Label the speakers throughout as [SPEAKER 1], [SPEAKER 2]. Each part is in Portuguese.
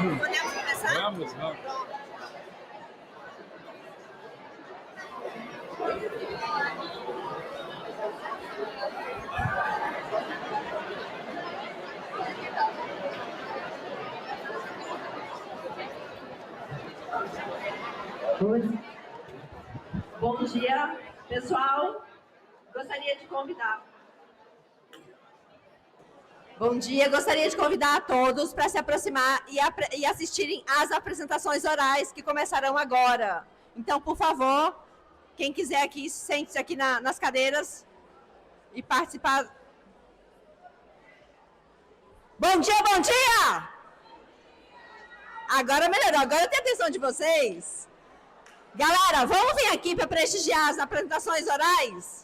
[SPEAKER 1] Podemos começar?
[SPEAKER 2] Vamos.
[SPEAKER 1] Bom dia, pessoal. Gostaria de convidar. Bom dia, gostaria de convidar a todos para se aproximar e assistirem às apresentações orais que começarão agora. Então, por favor, quem quiser aqui, sente-se aqui nas cadeiras e participar. Bom dia, bom dia! Agora melhorou, agora eu tenho atenção de vocês. Galera, vamos vir aqui para prestigiar as apresentações orais?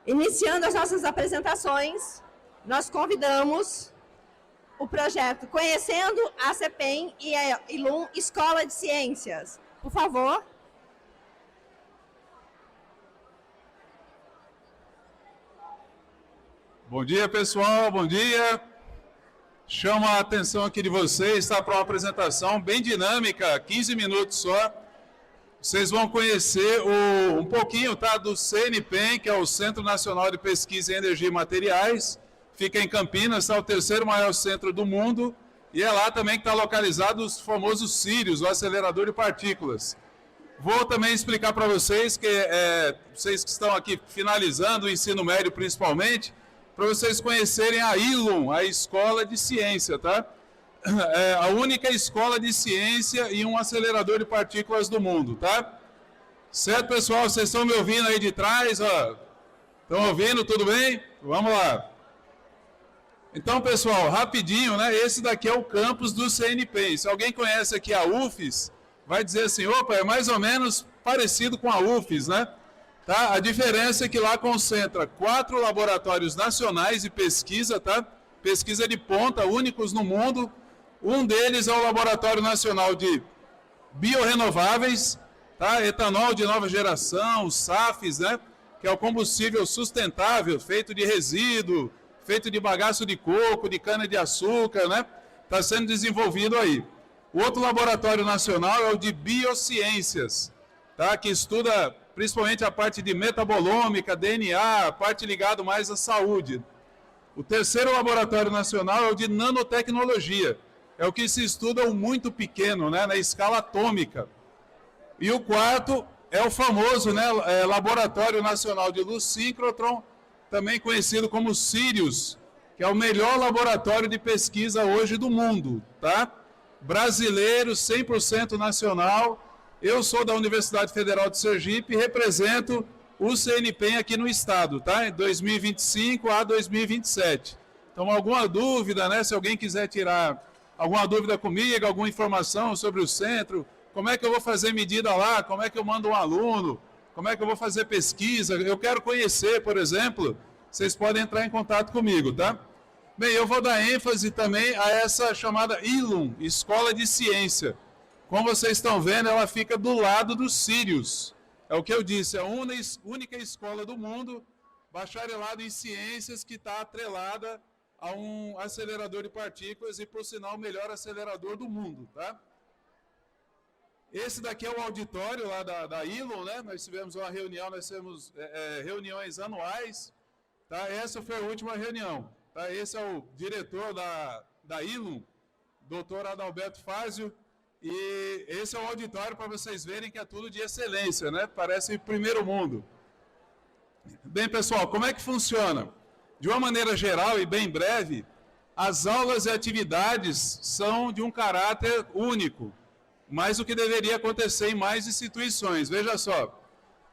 [SPEAKER 1] Iniciando as nossas apresentações, nós convidamos o projeto Conhecendo a CEPEM e a ILUM Escola de Ciências. Por favor.
[SPEAKER 2] Bom dia, pessoal, bom dia. Chama a atenção aqui de vocês, está para uma apresentação bem dinâmica, 15 minutos só. Vocês vão conhecer um pouquinho, tá, do CNPEM, que é o Centro Nacional de Pesquisa em Energia e Materiais. Fica em Campinas, é o terceiro maior centro do mundo. E é lá também que está localizado os famosos Sirius, o acelerador de partículas. Vou também explicar para vocês, vocês que estão aqui finalizando o ensino médio principalmente, para vocês conhecerem a ILUM, a Escola de Ciência, tá? É a única escola de ciência e um acelerador de partículas do mundo, tá? Certo, pessoal? Vocês estão me ouvindo aí de trás, ó? Estão ouvindo? Tudo bem? Vamos lá. Então, pessoal, rapidinho, né? Esse daqui é o campus do CNPEM. Se alguém conhece aqui a UFES, vai dizer assim, opa, é mais ou menos parecido com a UFES, né? Tá? A diferença é que lá concentra 4 laboratórios nacionais de pesquisa, tá? Pesquisa de ponta, únicos no mundo. Um deles é o Laboratório Nacional de Biorrenováveis, tá? Etanol de nova geração, SAFs, né? Que é o combustível sustentável, feito de resíduo, feito de bagaço de coco, de cana-de-açúcar, né? Está sendo desenvolvido aí. O outro laboratório nacional é o de Biociências, tá? Que estuda principalmente a parte de metabolômica, DNA, a parte ligada mais à saúde. O terceiro laboratório nacional é o de nanotecnologia. É o que se estuda o muito pequeno, né, na escala atômica. E o quarto é o famoso, né, Laboratório Nacional de Luz Síncrotron, também conhecido como Sirius, que é o melhor laboratório de pesquisa hoje do mundo, tá? Brasileiro, 100% nacional. Eu sou da Universidade Federal de Sergipe e represento o CNPEM aqui no estado, tá? Em 2025 a 2027. Então, alguma dúvida, né? Se alguém quiser tirar alguma dúvida comigo, alguma informação sobre o centro, como é que eu vou fazer medida lá, como é que eu mando um aluno, como é que eu vou fazer pesquisa, eu quero conhecer, por exemplo, vocês podem entrar em contato comigo, tá? Bem, eu vou dar ênfase também a essa chamada ILUM, Escola de Ciência. Como vocês estão vendo, ela fica do lado do Sirius. É o que eu disse, é a única escola do mundo, bacharelado em ciências, que está atrelada a um acelerador de partículas e, por sinal, o melhor acelerador do mundo, tá? Esse daqui é o auditório lá da ILUM, né? Nós tivemos uma reunião, nós temos reuniões anuais, tá? Essa foi a última reunião, tá? Esse é o diretor da ILUM, doutor Adalberto Fázio, e esse é o auditório para vocês verem que é tudo de excelência, né? Parece primeiro mundo. Bem, pessoal, como é que funciona? De uma maneira geral e bem breve, as aulas e atividades são de um caráter único, mais do que deveria acontecer em mais instituições. Veja só,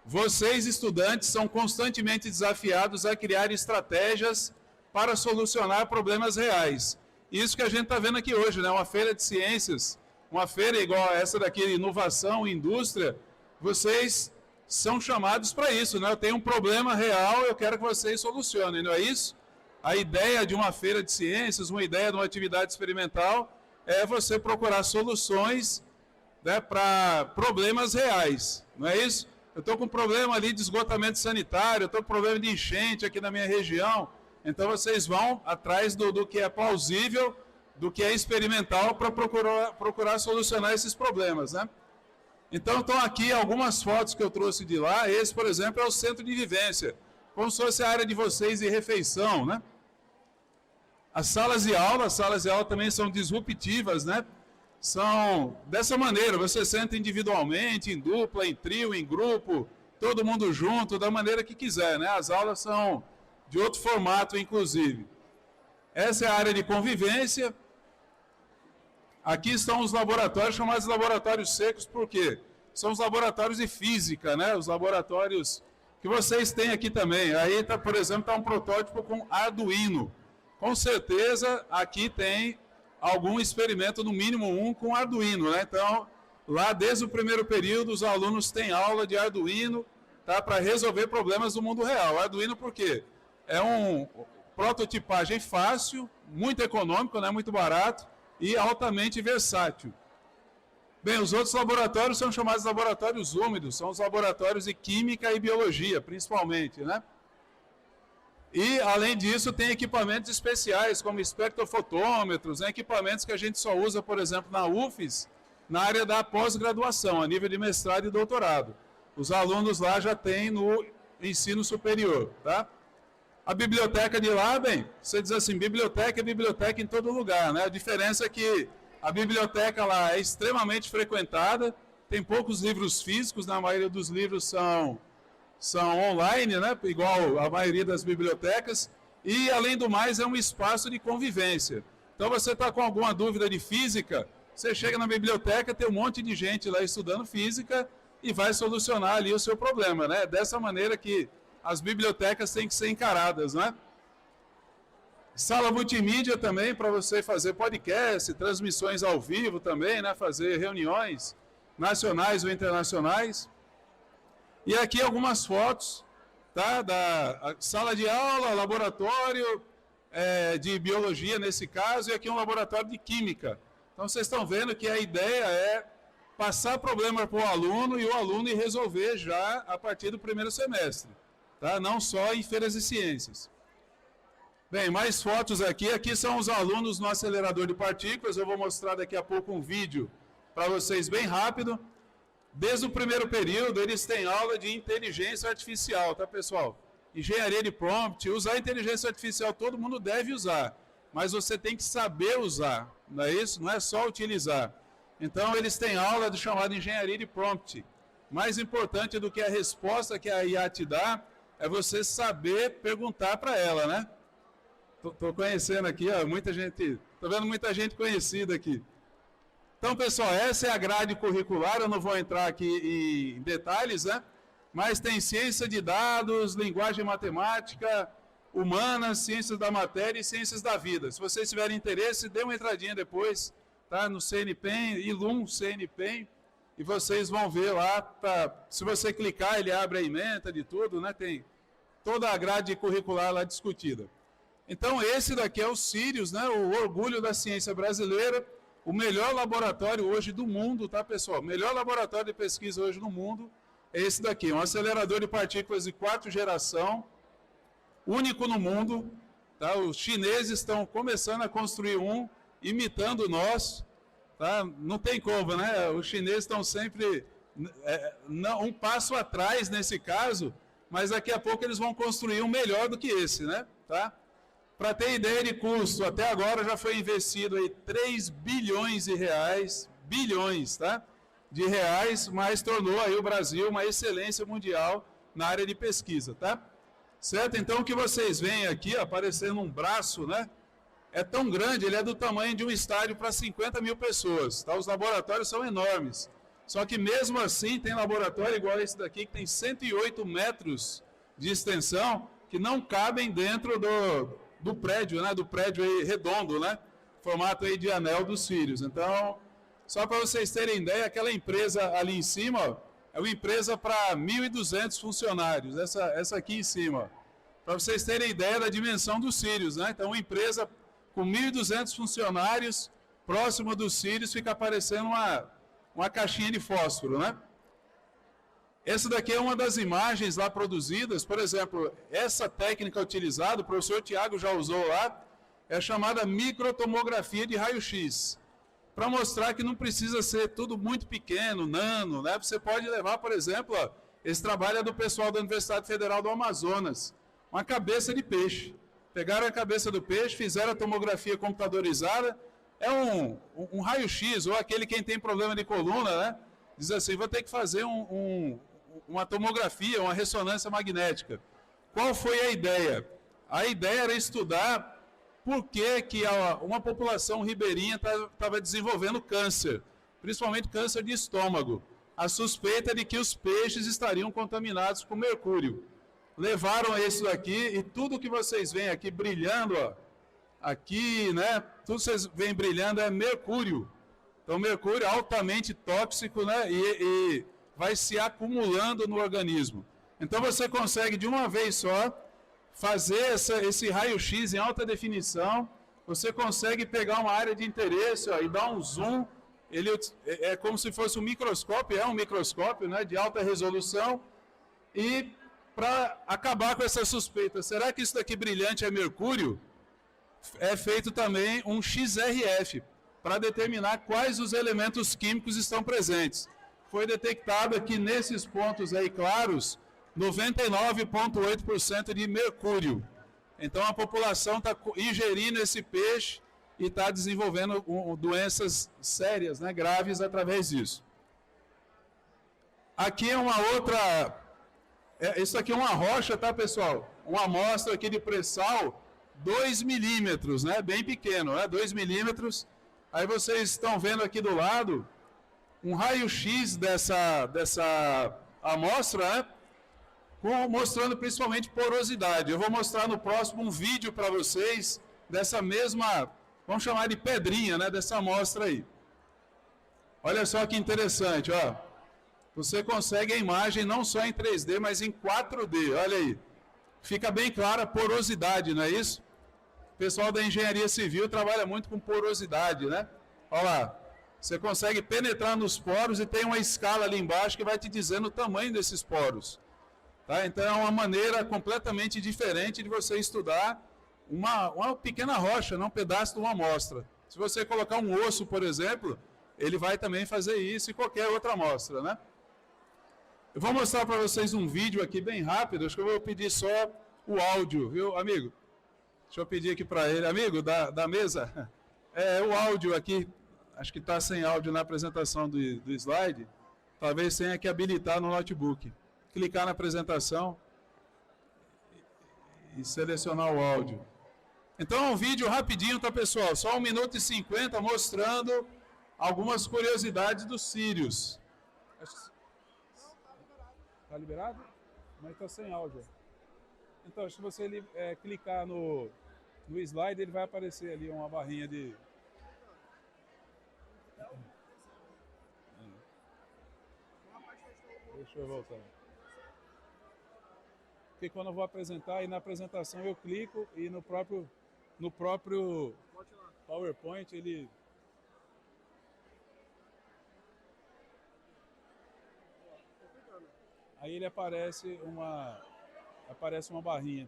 [SPEAKER 2] vocês, estudantes, são constantemente desafiados a criar estratégias para solucionar problemas reais. Isso que a gente está vendo aqui hoje, né? Uma feira de ciências, uma feira igual a essa daqui, inovação, indústria, vocês são chamados para isso, né? Eu tenho um problema real, eu quero que vocês solucionem, não é isso? A ideia de uma feira de ciências, uma ideia de uma atividade experimental é você procurar soluções, né, para problemas reais, não é isso? Eu estou com problema ali de esgotamento sanitário, eu estou com problema de enchente aqui na minha região, então vocês vão atrás do que é plausível, do que é experimental para procurar solucionar esses problemas, né? Então estão aqui algumas fotos que eu trouxe de lá. Esse, por exemplo, é o centro de vivência, como se fosse a área de vocês de refeição, né? As salas de aula também são disruptivas, né? São dessa maneira, você senta individualmente, em dupla, em trio, em grupo, todo mundo junto, da maneira que quiser, né? As aulas são de outro formato, inclusive. Essa é a área de convivência. Aqui estão os laboratórios, chamados laboratórios secos, por quê? São os laboratórios de física, né? Os laboratórios que vocês têm aqui também. Aí, tá, por exemplo, está um protótipo com Arduino. Com certeza, aqui tem algum experimento, no mínimo um, com Arduino, né? Então, lá desde o primeiro período, os alunos têm aula de Arduino, tá? Para resolver problemas do mundo real. Arduino por quê? É um prototipagem fácil, muito econômico, né? Muito barato, e altamente versátil. Bem, os outros laboratórios são chamados laboratórios úmidos, são os laboratórios de química e biologia, principalmente, né? E, além disso, tem equipamentos especiais, como espectrofotômetros, né? Equipamentos que a gente só usa, por exemplo, na UFES, na área da pós-graduação, a nível de mestrado e doutorado. Os alunos lá já têm no ensino superior, tá? A biblioteca de lá, bem, você diz assim, biblioteca é biblioteca em todo lugar, né? A diferença é que a biblioteca lá é extremamente frequentada, tem poucos livros físicos, na maioria dos livros são online, né? Igual a maioria das bibliotecas, e além do mais é um espaço de convivência. Então você está com alguma dúvida de física, você chega na biblioteca, tem um monte de gente lá estudando física e vai solucionar ali o seu problema, né? Dessa maneira que as bibliotecas têm que ser encaradas, né? Sala multimídia também, para você fazer podcast, transmissões ao vivo também, né? Fazer reuniões nacionais ou internacionais. E aqui algumas fotos, tá? Da sala de aula, laboratório de biologia nesse caso, e aqui um laboratório de química. Então vocês estão vendo que a ideia é passar problema para o aluno e o aluno ir resolver já a partir do primeiro semestre. Tá? Não só em feiras de ciências. Bem, mais fotos aqui. Aqui são os alunos no acelerador de partículas. Eu vou mostrar daqui a pouco um vídeo para vocês bem rápido. Desde o primeiro período, eles têm aula de inteligência artificial, tá, pessoal? Engenharia de prompt. Usar inteligência artificial todo mundo deve usar, mas você tem que saber usar, não é isso? Não é só utilizar. Então, eles têm aula do chamado engenharia de prompt. Mais importante do que a resposta que a IA te dá, é você saber perguntar para ela, né? Tô conhecendo aqui, ó, muita gente, tô vendo muita gente conhecida aqui. Então, pessoal, essa é a grade curricular, eu não vou entrar aqui em detalhes, né? Mas tem ciência de dados, linguagem matemática, humanas, ciências da matéria e ciências da vida. Se vocês tiverem interesse, dê uma entradinha depois, tá? No CNPEM, Ilum CNPEM, e vocês vão ver lá, se você clicar, ele abre a ementa de tudo, né? Tem toda a grade curricular lá discutida. Então, esse daqui é o Sirius, né? O orgulho da ciência brasileira, o melhor laboratório hoje do mundo, tá, pessoal? O melhor laboratório de pesquisa hoje no mundo é esse daqui, um acelerador de partículas de 4ª geração, único no mundo, tá? Os chineses estão começando a construir um, imitando o nosso. Tá? Não tem como, né? Os chineses estão sempre um passo atrás nesse caso, mas daqui a pouco eles vão construir um melhor do que esse, né? Tá? Para ter ideia de custo, até agora já foi investido aí 3 bilhões de reais, tá? De reais, mas tornou aí o Brasil uma excelência mundial na área de pesquisa, tá? Certo? Então o que vocês veem aqui, aparecendo um braço, né? É tão grande, ele é do tamanho de um estádio para 50 mil pessoas. Tá? Os laboratórios são enormes. Só que mesmo assim tem laboratório igual esse daqui, que tem 108 metros de extensão, que não cabem dentro do prédio, né? Do prédio aí redondo, né? Formato aí de anel dos Sirius. Então, só para vocês terem ideia, aquela empresa ali em cima, ó, é uma empresa para 1.200 funcionários. Essa aqui em cima. Para vocês terem ideia da dimensão dos Sirius, né? Então, uma empresa com 1.200 funcionários, próximo dos cílios fica aparecendo uma caixinha de fósforo, né? Essa daqui é uma das imagens lá produzidas, por exemplo, essa técnica utilizada, o professor Tiago já usou lá, é chamada microtomografia de raio-x, para mostrar que não precisa ser tudo muito pequeno, nano, né? Você pode levar, por exemplo, ó, esse trabalho é do pessoal da Universidade Federal do Amazonas, uma cabeça de peixe. Pegaram a cabeça do peixe, fizeram a tomografia computadorizada, é um raio-x, ou aquele quem tem problema de coluna, né? Diz assim, vou ter que fazer uma tomografia, uma ressonância magnética. Qual foi a ideia? A ideia era estudar por que uma população ribeirinha estava desenvolvendo câncer, principalmente câncer de estômago. A suspeita é de que os peixes estariam contaminados com mercúrio. Levaram isso aqui e tudo que vocês veem aqui brilhando, ó, aqui, né, tudo que vocês veem brilhando é mercúrio. Então, mercúrio é altamente tóxico, né, e vai se acumulando no organismo. Então, você consegue, de uma vez só, fazer esse raio-x em alta definição, você consegue pegar uma área de interesse, ó, e dar um zoom, ele é como se fosse um microscópio, né, de alta resolução, e para acabar com essa suspeita, será que isso daqui brilhante é mercúrio? É feito também um XRF, para determinar quais os elementos químicos estão presentes. Foi detectado aqui nesses pontos aí claros, 99,8% de mercúrio. Então a população está ingerindo esse peixe e está desenvolvendo doenças sérias, né, graves através disso. Aqui é uma outra... isso aqui é uma rocha, tá, pessoal? Uma amostra aqui de pré-sal, 2 milímetros, né? Bem pequeno, né? 2 milímetros. Aí vocês estão vendo aqui do lado um raio-x dessa amostra, né? Mostrando principalmente porosidade. Eu vou mostrar no próximo um vídeo para vocês dessa mesma, vamos chamar de pedrinha, né? Dessa amostra aí. Olha só que interessante, ó. Você consegue a imagem não só em 3D, mas em 4D, olha aí. Fica bem clara a porosidade, não é isso? O pessoal da engenharia civil trabalha muito com porosidade, né? Olha lá, você consegue penetrar nos poros e tem uma escala ali embaixo que vai te dizendo o tamanho desses poros. Tá? Então é uma maneira completamente diferente de você estudar uma pequena rocha, não um pedaço de uma amostra. Se você colocar um osso, por exemplo, ele vai também fazer isso e qualquer outra amostra, né? Eu vou mostrar para vocês um vídeo aqui bem rápido, acho que eu vou pedir só o áudio, viu, amigo? Deixa eu pedir aqui para ele, amigo da mesa, o áudio aqui, acho que está sem áudio na apresentação do slide, talvez tenha que habilitar no notebook. Clicar na apresentação e selecionar o áudio. Então é um vídeo rapidinho, tá, pessoal? Só 1 minuto e 50 mostrando algumas curiosidades dos sírios. Está liberado? Mas está sem áudio. Então, se você clicar no slide, ele vai aparecer ali uma barrinha de... Deixa eu voltar. Porque quando eu vou apresentar, e na apresentação eu clico e no próprio PowerPoint ele... Aí ele aparece uma barrinha.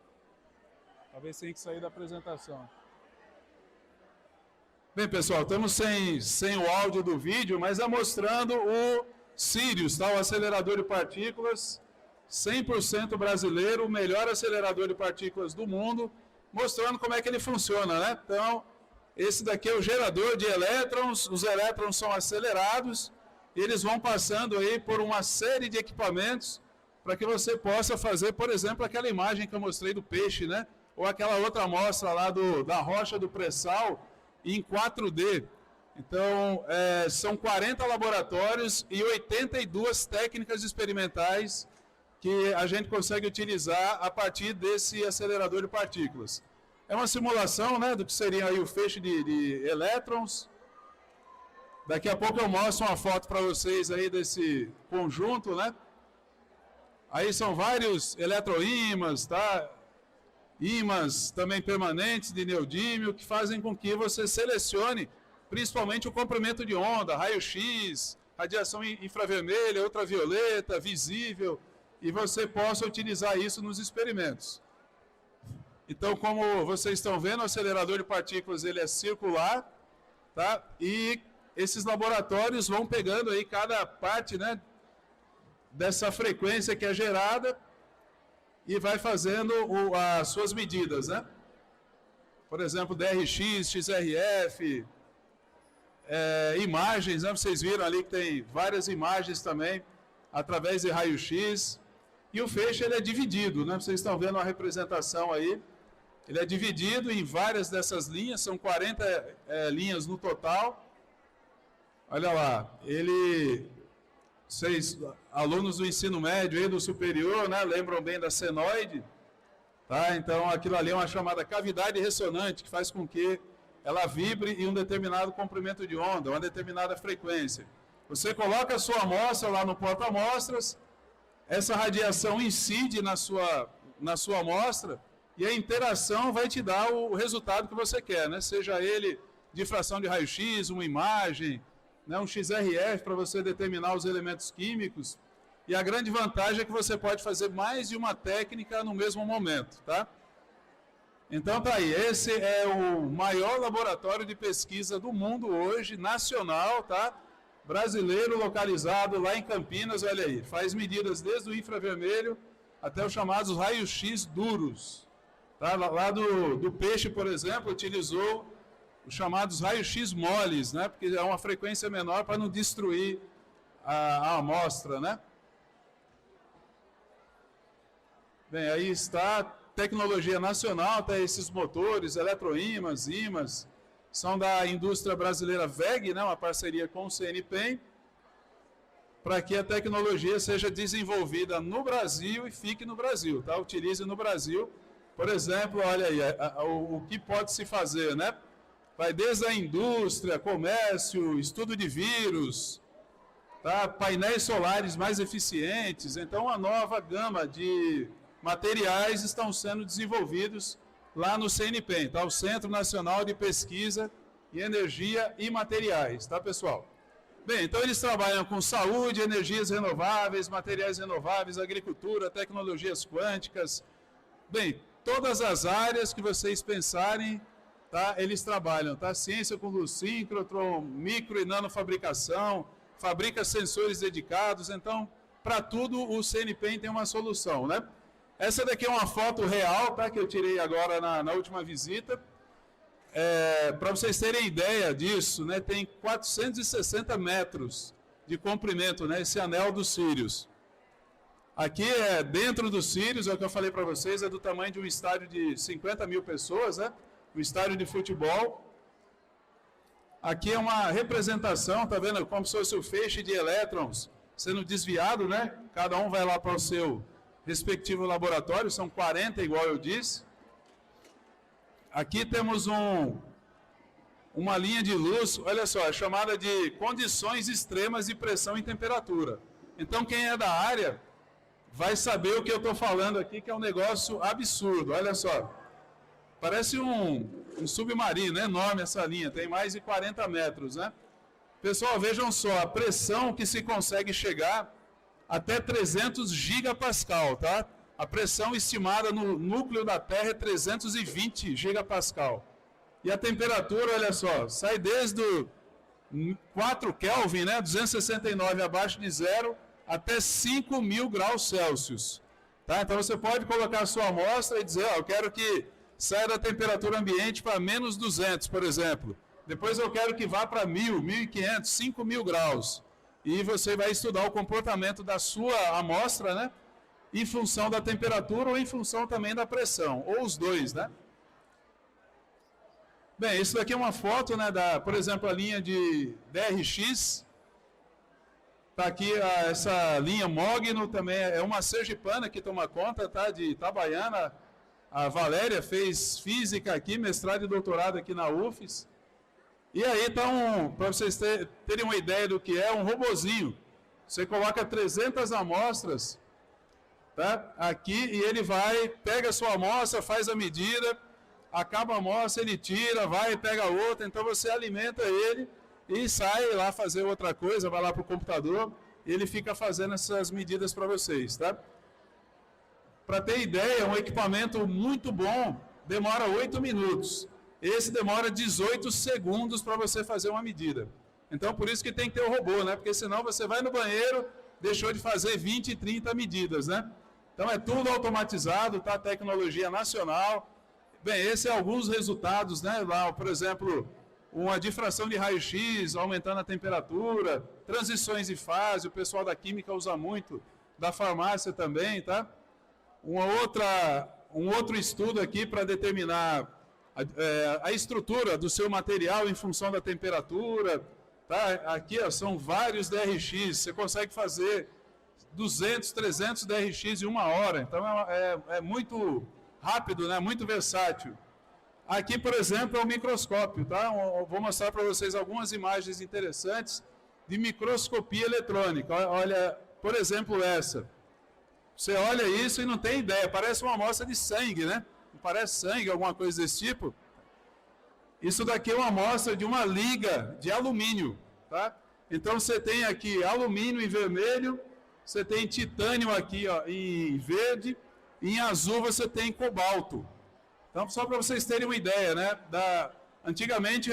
[SPEAKER 2] Talvez tenha que sair da apresentação. Bem, pessoal, estamos sem o áudio do vídeo, mas é mostrando o Sirius, tá? O acelerador de partículas, 100% brasileiro, o melhor acelerador de partículas do mundo, mostrando como é que ele funciona, né? Então, esse daqui é o gerador de elétrons, os elétrons são acelerados, e eles vão passando aí por uma série de equipamentos para que você possa fazer, por exemplo, aquela imagem que eu mostrei do peixe, né? Ou aquela outra amostra lá da rocha do pré-sal em 4D. Então, são 40 laboratórios e 82 técnicas experimentais que a gente consegue utilizar a partir desse acelerador de partículas. É uma simulação, né, do que seria aí o feixe de elétrons. Daqui a pouco eu mostro uma foto para vocês aí desse conjunto, né? Aí são vários eletroímãs, tá? Ímãs também permanentes de neodímio que fazem com que você selecione principalmente o comprimento de onda, raio-x, radiação infravermelha, ultravioleta, visível, e você possa utilizar isso nos experimentos. Então, como vocês estão vendo, o acelerador de partículas ele é circular, tá? E esses laboratórios vão pegando aí cada parte, né, dessa frequência que é gerada e vai fazendo as suas medidas, né? Por exemplo, DRX, XRF, imagens, né? Vocês viram ali que tem várias imagens também, através de raio-x. E o feixe ele é dividido, né? Vocês estão vendo a representação aí. Ele é dividido em várias dessas linhas, são 40 linhas no total. Olha lá, vocês, alunos do ensino médio e do superior, né, lembram bem da senoide? Tá? Então, aquilo ali é uma chamada cavidade ressonante, que faz com que ela vibre em um determinado comprimento de onda, uma determinada frequência. Você coloca a sua amostra lá no porta-amostras, essa radiação incide na sua amostra e a interação vai te dar o resultado que você quer, né? Seja ele difração de raio-x, uma imagem, né? Um XRF para você determinar os elementos químicos. E a grande vantagem é que você pode fazer mais de uma técnica no mesmo momento, tá? Então tá aí, esse é o maior laboratório de pesquisa do mundo hoje, nacional, tá? Brasileiro, localizado lá em Campinas, olha aí, faz medidas desde o infravermelho até os chamados raios-x duros. Tá? Lá do peixe, por exemplo, utilizou os chamados raios-x moles, né? Porque é uma frequência menor para não destruir a amostra, né? Bem, aí está tecnologia nacional, tá? Esses motores, eletroímãs, ímãs, são da indústria brasileira WEG, né? Uma parceria com o CNPEM, para que a tecnologia seja desenvolvida no Brasil e fique no Brasil, tá? Utilize no Brasil. Por exemplo, olha aí, o que pode se fazer, né? Vai desde a indústria, comércio, estudo de vírus, tá? Painéis solares mais eficientes. Então, uma nova gama de materiais estão sendo desenvolvidos lá no CNPEM, tá? O Centro Nacional de Pesquisa em Energia e Materiais, tá, pessoal? Bem, então eles trabalham com saúde, energias renováveis, materiais renováveis, agricultura, tecnologias quânticas. Bem, todas as áreas que vocês pensarem, tá? Eles trabalham, tá? Ciência com luz síncrotron, micro e nanofabricação, fabrica sensores dedicados. Então, para tudo o CNPEM tem uma solução, né? Essa daqui é uma foto real, tá? Que eu tirei agora na última visita. Para vocês terem ideia disso, né? Tem 460 metros de comprimento, né? Esse anel dos Sírios. Aqui é dentro dos Sírios, é o que eu falei para vocês, é do tamanho de um estádio de 50 mil pessoas, né? Um estádio de futebol. Aqui é uma representação, tá vendo? Como se fosse o feixe de elétrons sendo desviado, né? Cada um vai lá para o seu respectivo laboratório, são 40, igual eu disse. Aqui temos uma linha de luz, olha só, chamada de condições extremas de pressão e temperatura. Então, quem é da área vai saber o que eu estou falando aqui, que é um negócio absurdo, olha só. Parece um submarino, é enorme essa linha, tem mais de 40 metros, né? Pessoal, vejam só, a pressão que se consegue chegar até 300 gigapascal, tá? A pressão estimada no núcleo da Terra é 320 gigapascal. E a temperatura, olha só, sai desde 4 Kelvin, né? 269 abaixo de zero, até 5.000 graus Celsius. Tá? Então você pode colocar a sua amostra e dizer, ó, eu quero que saia da temperatura ambiente para menos 200, por exemplo. Depois eu quero que vá para 1.000, 1.500, 5.000 graus. E você vai estudar o comportamento da sua amostra, né? Em função da temperatura ou em função também da pressão, ou os dois, né? Bem, isso daqui é uma foto, né, por exemplo, a linha de DRX. Está aqui essa linha Mogno, também é uma sergipana que toma conta, tá, de Itabaiana. A Valéria fez física aqui, mestrado e doutorado aqui na UFES. E aí está para vocês terem uma ideia do que é, um robozinho. Você coloca 300 amostras, tá, aqui, e ele pega a sua amostra, faz a medida, acaba a amostra, ele tira, vai e pega outra, então você alimenta ele e sai lá fazer outra coisa, vai lá para o computador e ele fica fazendo essas medidas para vocês, tá? Para ter ideia, um equipamento muito bom demora 8 minutos. Esse demora 18 segundos para você fazer uma medida. Então, por isso que tem que ter o robô, né? Porque senão você vai no banheiro, deixou de fazer 20, 30 medidas, né? Então, é tudo automatizado, tá? Tecnologia nacional. Bem, esses são alguns resultados, né? Lá, por exemplo, uma difração de raio-x, aumentando a temperatura, transições de fase, o pessoal da química usa muito, da farmácia também, tá? Um outro estudo aqui para determinar a estrutura do seu material em função da temperatura, tá? Aqui ó, são vários DRX, você consegue fazer 200, 300 DRX em 1 hora, então é muito rápido, né? Muito versátil. Aqui, por exemplo, é o microscópio, tá? Eu vou mostrar para vocês algumas imagens interessantes de microscopia eletrônica. Olha, por exemplo, essa. Você olha isso e não tem ideia, parece uma amostra de sangue, né? Não parece sangue, alguma coisa desse tipo? Isso daqui é uma amostra de uma liga de alumínio, tá? Então você tem aqui alumínio em vermelho, você tem titânio aqui ó, em verde, e em azul você tem cobalto. Então, só para vocês terem uma ideia, né? Antigamente,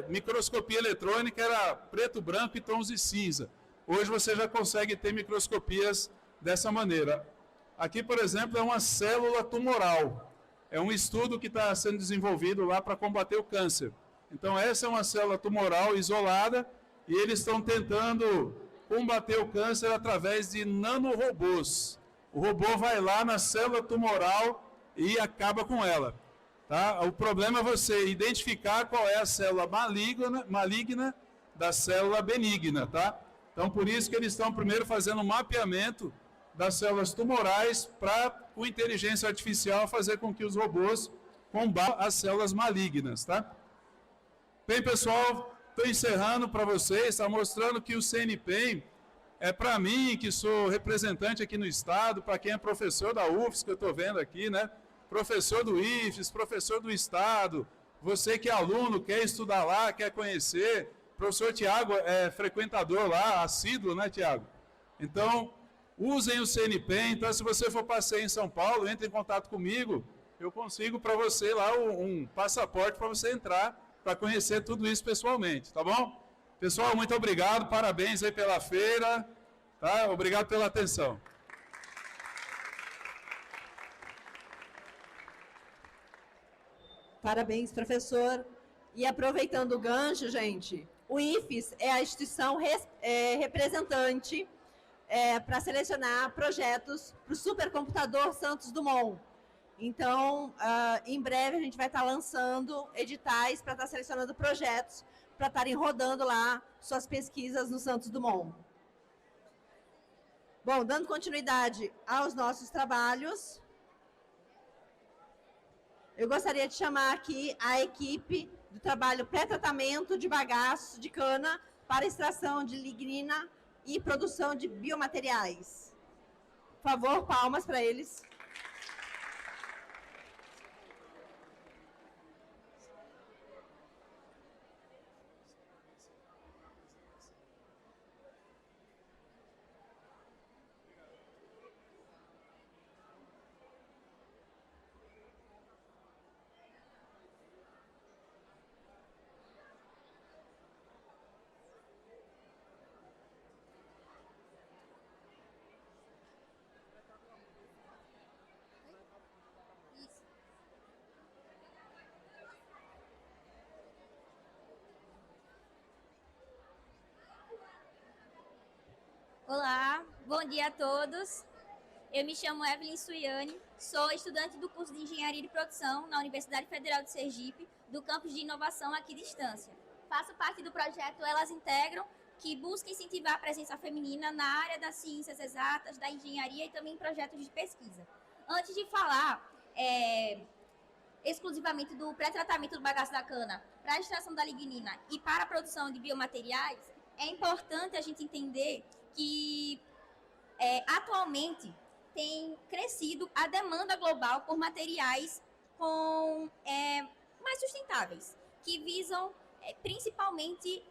[SPEAKER 2] microscopia eletrônica era preto, branco e tons de cinza. Hoje você já consegue ter microscopias dessa maneira. Aqui, por exemplo, é uma célula tumoral. É um estudo que está sendo desenvolvido lá para combater o câncer. Então, essa é uma célula tumoral isolada e eles estão tentando combater o câncer através de nanorobôs. O robô vai lá na célula tumoral e acaba com ela. Tá? O problema é você identificar qual é a célula maligna da célula benigna. Tá? Então, por isso que eles estão primeiro fazendo um mapeamento das células tumorais para, com inteligência artificial, fazer com que os robôs combatam as células malignas. Tá? Bem, pessoal, estou encerrando para vocês, está mostrando que o CNPEM é para mim, que sou representante aqui no Estado, para quem é professor da UFSC, que eu estou vendo aqui, né? Professor do IFES, professor do Estado, você que é aluno, quer estudar lá, quer conhecer, professor Tiago é frequentador lá, assíduo, né, Tiago? Então, usem o CNPEM. Então, se você for passear em São Paulo, entre em contato comigo, eu consigo para você lá um passaporte para você entrar, para conhecer tudo isso pessoalmente, tá bom? Pessoal, muito obrigado, parabéns aí pela feira, tá? Obrigado pela atenção.
[SPEAKER 1] Parabéns, professor. E aproveitando o gancho, gente, o IFES é a instituição representante para selecionar projetos para o supercomputador Santos Dumont. Então, em breve a gente vai estar lançando editais para estar selecionando projetos para estarem rodando lá suas pesquisas no Santos Dumont. Bom, dando continuidade aos nossos trabalhos, eu gostaria de chamar aqui a equipe do trabalho pré-tratamento de bagaço de cana para extração de lignina e produção de biomateriais. Por favor, palmas para eles.
[SPEAKER 3] Olá, bom dia a todos. Eu me chamo Evelyn Suiane, sou estudante do curso de Engenharia de Produção na Universidade Federal de Sergipe, do campus de inovação aqui de Estância. Faço parte do projeto Elas Integram, que busca incentivar a presença feminina na área das ciências exatas, da engenharia e também em projetos de pesquisa. Antes de falar exclusivamente do pré-tratamento do bagaço da cana para a extração da lignina e para a produção de biomateriais, é importante a gente entender que atualmente tem crescido a demanda global por materiais mais sustentáveis, que visam principalmente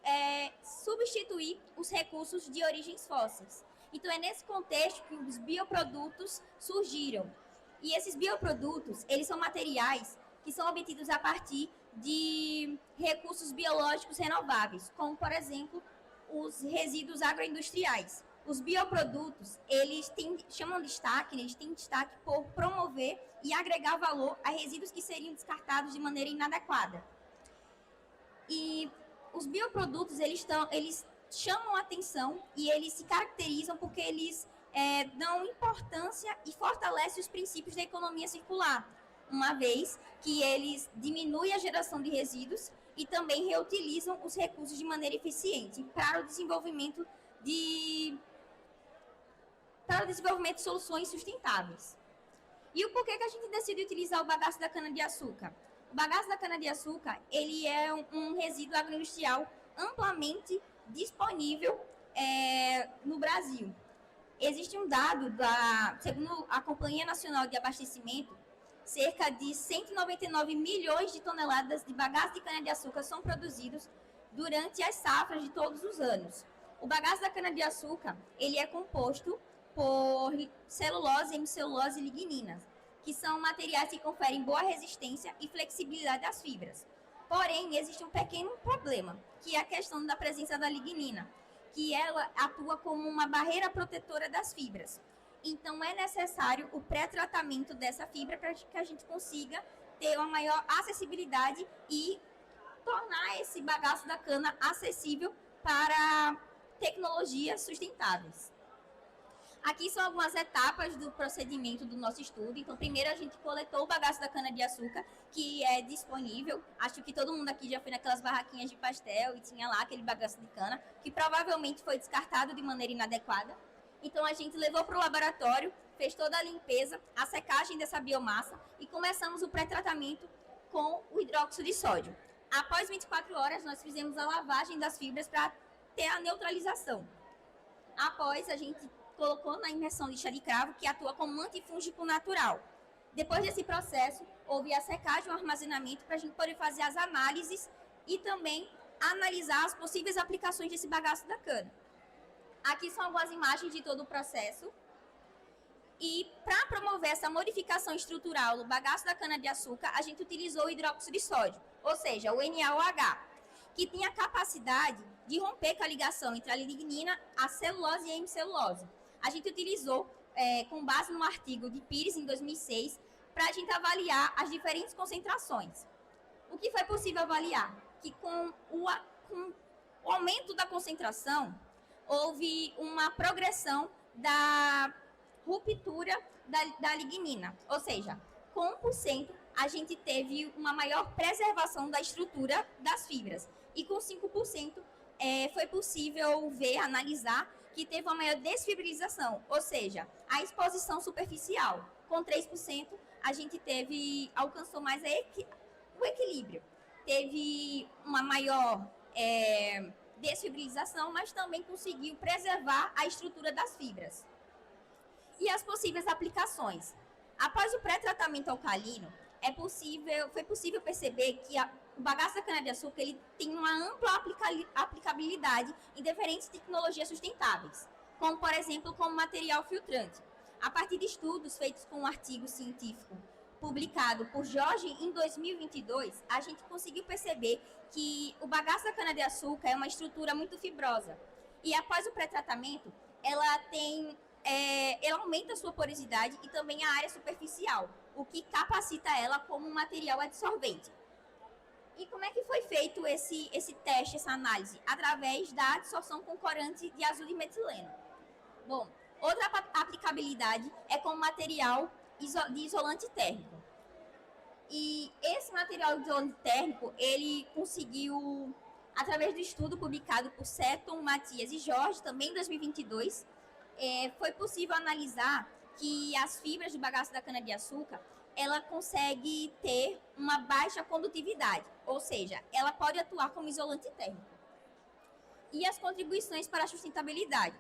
[SPEAKER 3] substituir os recursos de origens fósseis. Então, é nesse contexto que os bioprodutos surgiram. E esses bioprodutos, eles são materiais que são obtidos a partir de recursos biológicos renováveis, como, por exemplo, os resíduos agroindustriais. Os bioprodutos, eles têm destaque por promover e agregar valor a resíduos que seriam descartados de maneira inadequada. E os bioprodutos, eles chamam a atenção e eles se caracterizam porque eles dão importância e fortalecem os princípios da economia circular, uma vez que eles diminuem a geração de resíduos e também reutilizam os recursos de maneira eficiente para o desenvolvimento de soluções sustentáveis. E o porquê que a gente decide utilizar o bagaço da cana-de-açúcar? O bagaço da cana-de-açúcar, ele é um resíduo agroindustrial amplamente disponível no Brasil. Existe um dado, segundo a Companhia Nacional de Abastecimento, cerca de 199 milhões de toneladas de bagaço de cana-de-açúcar são produzidos durante as safras de todos os anos. O bagaço da cana-de-açúcar, ele é composto por celulose, hemicelulose e lignina, que são materiais que conferem boa resistência e flexibilidade às fibras. Porém, existe um pequeno problema, que é a questão da presença da lignina, que ela atua como uma barreira protetora das fibras. Então, é necessário o pré-tratamento dessa fibra para que a gente consiga ter uma maior acessibilidade e tornar esse bagaço da cana acessível para tecnologias sustentáveis. Aqui são algumas etapas do procedimento do nosso estudo. Então, primeiro a gente coletou o bagaço da cana-de-açúcar, que é disponível. Acho que todo mundo aqui já foi naquelas barraquinhas de pastel e tinha lá aquele bagaço de cana, que provavelmente foi descartado de maneira inadequada. Então, a gente levou para o laboratório, fez toda a limpeza, a secagem dessa biomassa e começamos o pré-tratamento com o hidróxido de sódio. Após 24 horas, nós fizemos a lavagem das fibras para ter a neutralização. Após, a gente colocou na imersão de chá de cravo, que atua como antifúngico natural. Depois desse processo, houve a secagem e o armazenamento para a gente poder fazer as análises e também analisar as possíveis aplicações desse bagaço da cana. Aqui são algumas imagens de todo o processo. E para promover essa modificação estrutural do bagaço da cana-de-açúcar, a gente utilizou o hidróxido de sódio, ou seja, o NaOH, que tem a capacidade de romper com a ligação entre a lignina, a celulose e a hemicelulose. A gente utilizou, com base no artigo de Pires, em 2006, para a gente avaliar as diferentes concentrações. O que foi possível avaliar? Que com o aumento da concentração, houve uma progressão da ruptura da lignina. Ou seja, com 1%, a gente teve uma maior preservação da estrutura das fibras. E com 5%, foi possível analisar que teve uma maior desfibrilização, ou seja, a exposição superficial. Com 3%, a gente alcançou mais o equilíbrio. Teve uma maior desfibrilização, mas também conseguiu preservar a estrutura das fibras. E as possíveis aplicações. Após o pré-tratamento alcalino, foi possível perceber que o bagaço da cana-de-açúcar ele tem uma ampla aplicabilidade em diferentes tecnologias sustentáveis, como, por exemplo, como material filtrante. A partir de estudos feitos com um artigo científico publicado por Jorge em 2022, a gente conseguiu perceber que o bagaço da cana-de-açúcar é uma estrutura muito fibrosa. E após o pré-tratamento, ela aumenta a sua porosidade e também a área superficial, o que capacita ela como um material adsorvente. E como é que foi feito esse teste, essa análise? Através da adsorção com corante de azul de metileno. Bom, outra aplicabilidade é como material de isolante térmico. E esse material de isolante térmico, ele conseguiu, através do estudo publicado por Seton, Matias e Jorge, também em 2022, foi possível analisar que as fibras de bagaço da cana-de-açúcar, ela consegue ter uma baixa condutividade, ou seja, ela pode atuar como isolante térmico. E as contribuições para a sustentabilidade.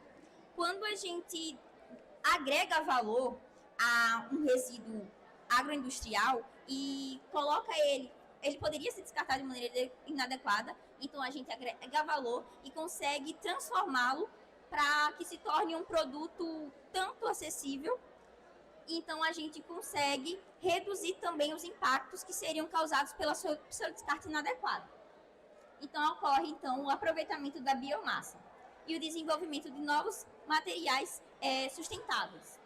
[SPEAKER 3] Quando a gente agrega valor a um resíduo agroindustrial, e coloca ele poderia ser descartado de maneira inadequada, então a gente agrega valor e consegue transformá-lo para que se torne um produto tanto acessível, então a gente consegue reduzir também os impactos que seriam causados pelo seu descarte inadequado. Então ocorre o aproveitamento da biomassa e o desenvolvimento de novos materiais sustentáveis.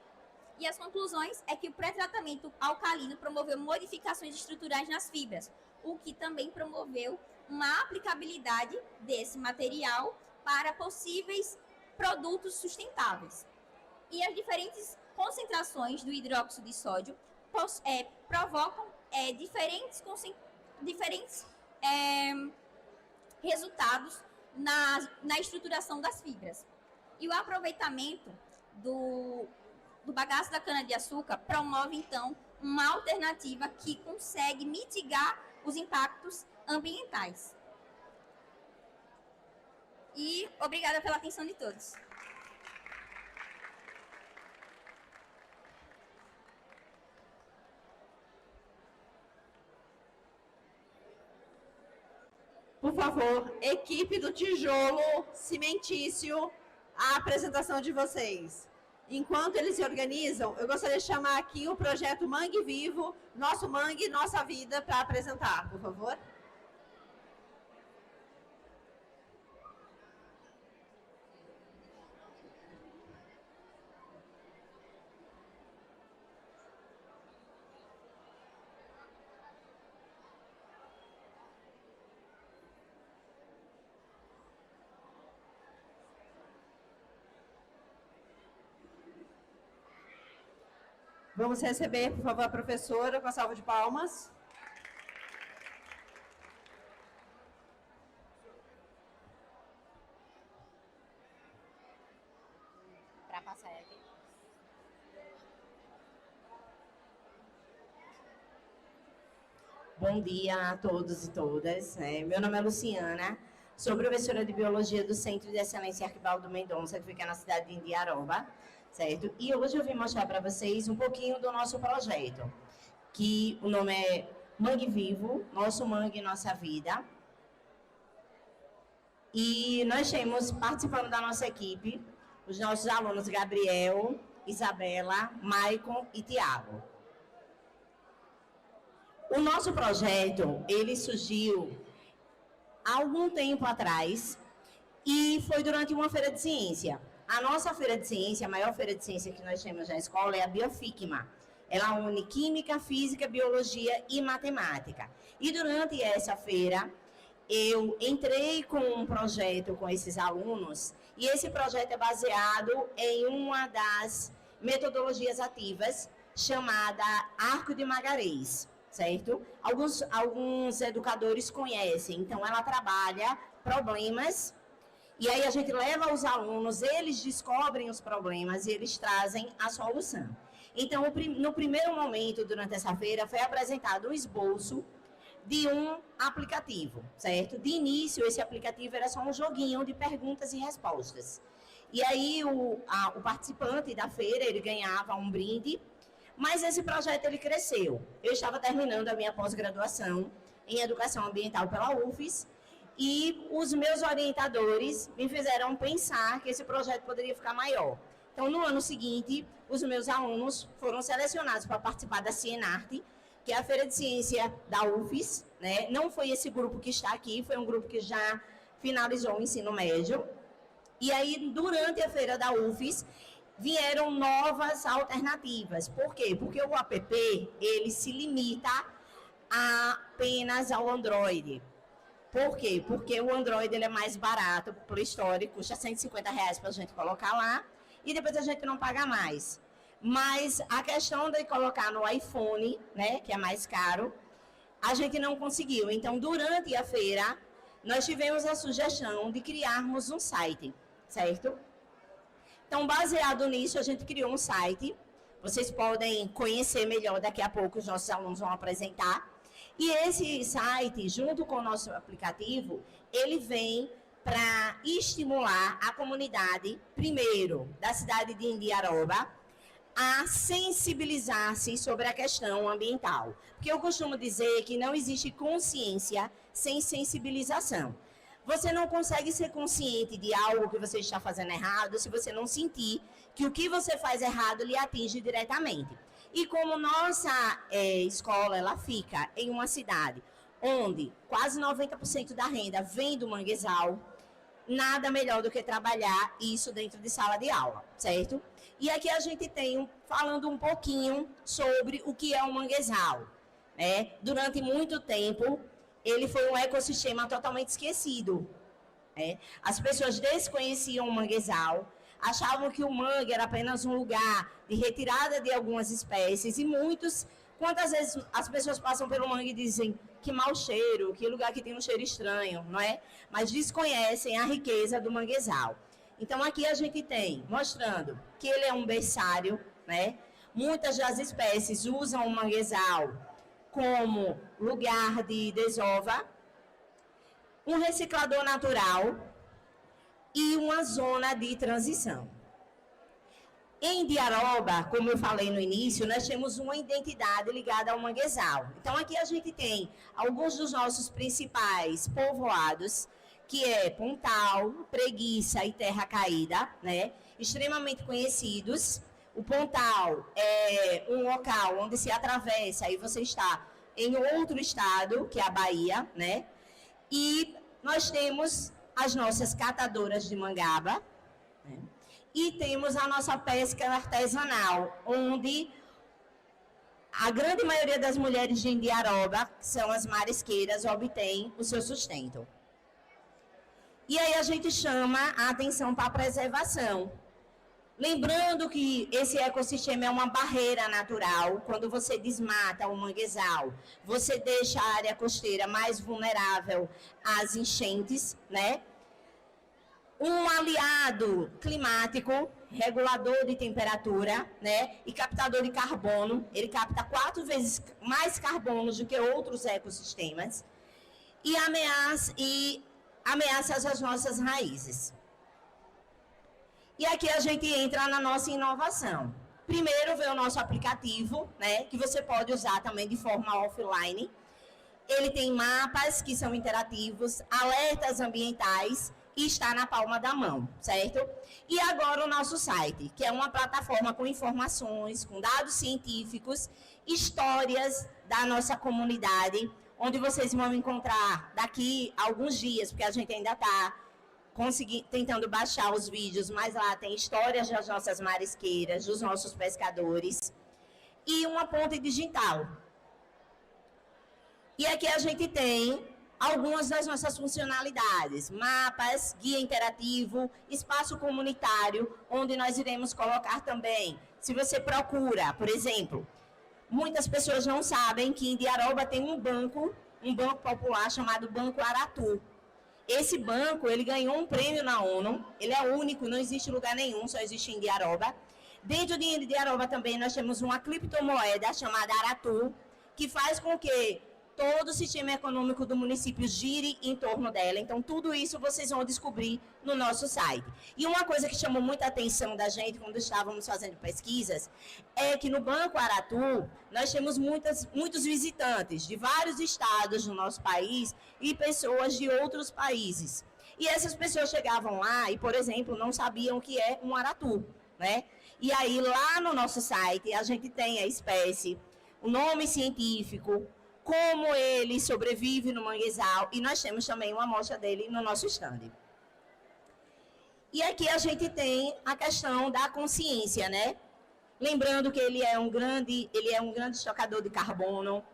[SPEAKER 3] E as conclusões é que o pré-tratamento alcalino promoveu modificações estruturais nas fibras, o que também promoveu uma aplicabilidade desse material para possíveis produtos sustentáveis. E as diferentes concentrações do hidróxido de sódio provocam diferentes resultados na estruturação das fibras. E o aproveitamento do bagaço da cana-de-açúcar promove, então, uma alternativa que consegue mitigar os impactos ambientais. E obrigada pela atenção de todos.
[SPEAKER 1] Por favor, equipe do tijolo cimentício, a apresentação de vocês. Enquanto eles se organizam, eu gostaria de chamar aqui o projeto Mangue Vivo, Nosso Mangue, Nossa Vida, para apresentar, por favor. Vamos receber, por favor, a professora com a salva de palmas.
[SPEAKER 4] Para passar aqui. Bom dia a todos e todas. Meu nome é Luciana, sou professora de Biologia do Centro de Excelência Arquibaldo Mendonça, que fica na cidade de Indiaroba. Certo? E hoje eu vim mostrar para vocês um pouquinho do nosso projeto, que o nome é Mangue Vivo, Nosso Mangue, Nossa Vida. E nós temos, participando da nossa equipe, os nossos alunos Gabriel, Isabela, Maicon e Tiago. O nosso projeto, ele surgiu há algum tempo atrás e foi durante uma feira de ciência. A nossa feira de ciência, a maior feira de ciência que nós temos na escola é a Bioficma. Ela une química, física, biologia e matemática. E durante essa feira, eu entrei com um projeto com esses alunos, e esse projeto é baseado em uma das metodologias ativas, chamada Arco de Magarez, certo? Alguns educadores conhecem, então ela trabalha problemas. E aí a gente leva os alunos, eles descobrem os problemas e eles trazem a solução. Então, no primeiro momento, durante essa feira, foi apresentado um esboço de um aplicativo, certo? De início, esse aplicativo era só um joguinho de perguntas e respostas. E aí o participante da feira, ele ganhava um brinde, mas esse projeto ele cresceu. Eu estava terminando a minha pós-graduação em Educação Ambiental pela UFES, e os meus orientadores me fizeram pensar que esse projeto poderia ficar maior. Então, no ano seguinte, os meus alunos foram selecionados para participar da Cienarte, que é a Feira de Ciência da UFES, né? Não foi esse grupo que está aqui, foi um grupo que já finalizou o ensino médio. E aí, durante a Feira da UFES, vieram novas alternativas. Por quê? Porque o app, ele se limita apenas ao Android. Por quê? Porque o Android ele é mais barato, por histórico, custa R$150 para a gente colocar lá, e depois a gente não paga mais. Mas a questão de colocar no iPhone, né, que é mais caro, a gente não conseguiu. Então, durante a feira, nós tivemos a sugestão de criarmos um site, certo? Então, baseado nisso, a gente criou um site. Vocês podem conhecer melhor, daqui a pouco os nossos alunos vão apresentar. E esse site, junto com o nosso aplicativo, ele vem para estimular a comunidade, primeiro, da cidade de Indiaroba, a sensibilizar-se sobre a questão ambiental. Porque eu costumo dizer que não existe consciência sem sensibilização. Você não consegue ser consciente de algo que você está fazendo errado se você não sentir que o que você faz errado lhe atinge diretamente. E como nossa escola ela fica em uma cidade onde quase 90% da renda vem do manguezal, nada melhor do que trabalhar isso dentro de sala de aula, certo? E aqui a gente tem, falando um pouquinho sobre o que é o manguezal. Né? Durante muito tempo, ele foi um ecossistema totalmente esquecido. Né? As pessoas desconheciam o manguezal, achavam que o mangue era apenas um lugar de retirada de algumas espécies, e quantas vezes as pessoas passam pelo mangue e dizem que mau cheiro, que lugar que tem um cheiro estranho, não é? Mas desconhecem a riqueza do manguezal. Então, aqui a gente tem, mostrando que ele é um berçário, né? Muitas das espécies usam o manguezal como lugar de desova, um reciclador natural e uma zona de transição. Em Indiaroba, como eu falei no início, nós temos uma identidade ligada ao manguezal. Então, aqui a gente tem alguns dos nossos principais povoados, que é Pontal, Preguiça e Terra Caída, né? Extremamente conhecidos. O Pontal é um local onde se atravessa e você está em outro estado, que é a Bahia, né? E nós temos as nossas catadoras de mangaba, né? E temos a nossa pesca artesanal, onde a grande maioria das mulheres de Indiaroba, que são as marisqueiras, obtém o seu sustento. E aí a gente chama a atenção para a preservação. Lembrando que esse ecossistema é uma barreira natural. Quando você desmata o manguezal, você deixa a área costeira mais vulnerável às enchentes, né? Um aliado climático, regulador de temperatura, né, e captador de carbono. Ele capta 4 vezes mais carbono do que outros ecossistemas e ameaça as nossas raízes. E aqui a gente entra na nossa inovação. Primeiro vem o nosso aplicativo, né, que você pode usar também de forma offline. Ele tem mapas que são interativos, alertas ambientais, e está na palma da mão, certo? E agora o nosso site, que é uma plataforma com informações, com dados científicos, histórias da nossa comunidade, onde vocês vão encontrar daqui a alguns dias, porque a gente ainda está tentando baixar os vídeos, mas lá tem histórias das nossas marisqueiras, dos nossos pescadores, e uma ponte digital. E aqui a gente tem algumas das nossas funcionalidades, mapas, guia interativo, espaço comunitário, onde nós iremos colocar também, se você procura, por exemplo, muitas pessoas não sabem que em Indiaroba tem um banco popular chamado Banco Aratu. Esse banco, ele ganhou um prêmio na ONU, ele é único, não existe lugar nenhum, só existe em Indiaroba. Dentro de Indiaroba também nós temos uma criptomoeda chamada Aratu, que faz com que todo o sistema econômico do município gire em torno dela. Então, tudo isso vocês vão descobrir no nosso site. E uma coisa que chamou muita atenção da gente quando estávamos fazendo pesquisas é que no Banco Aratu nós temos muitos visitantes de vários estados do nosso país e pessoas de outros países. E essas pessoas chegavam lá e, por exemplo, não sabiam o que é um aratu, né? E aí, lá no nosso site, a gente tem a espécie, o nome científico, como ele sobrevive no manguezal, e nós temos também uma amostra dele no nosso stand. E aqui a gente tem a questão da consciência, né? Lembrando que ele é um grande estocador de carbono.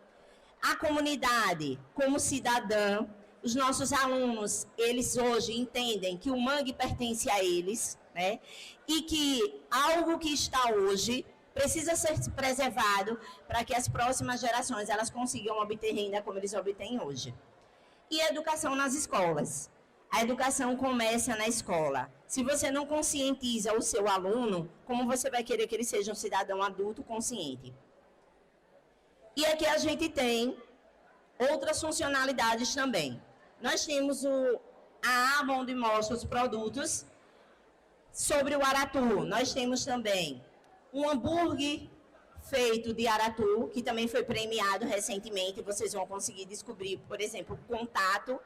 [SPEAKER 4] A comunidade, como cidadã, os nossos alunos, eles hoje entendem que o mangue pertence a eles, né? E que algo que está hoje precisa ser preservado para que as próximas gerações elas consigam obter renda como eles obtêm hoje. E a educação nas escolas. A educação começa na escola. Se você não conscientiza o seu aluno, como você vai querer que ele seja um cidadão adulto consciente? E aqui a gente tem outras funcionalidades também. Nós temos a aba onde mostra os produtos. Sobre o aratu, nós temos também um hambúrguer feito de aratu, que também foi premiado recentemente. Vocês vão conseguir descobrir, por exemplo, o contato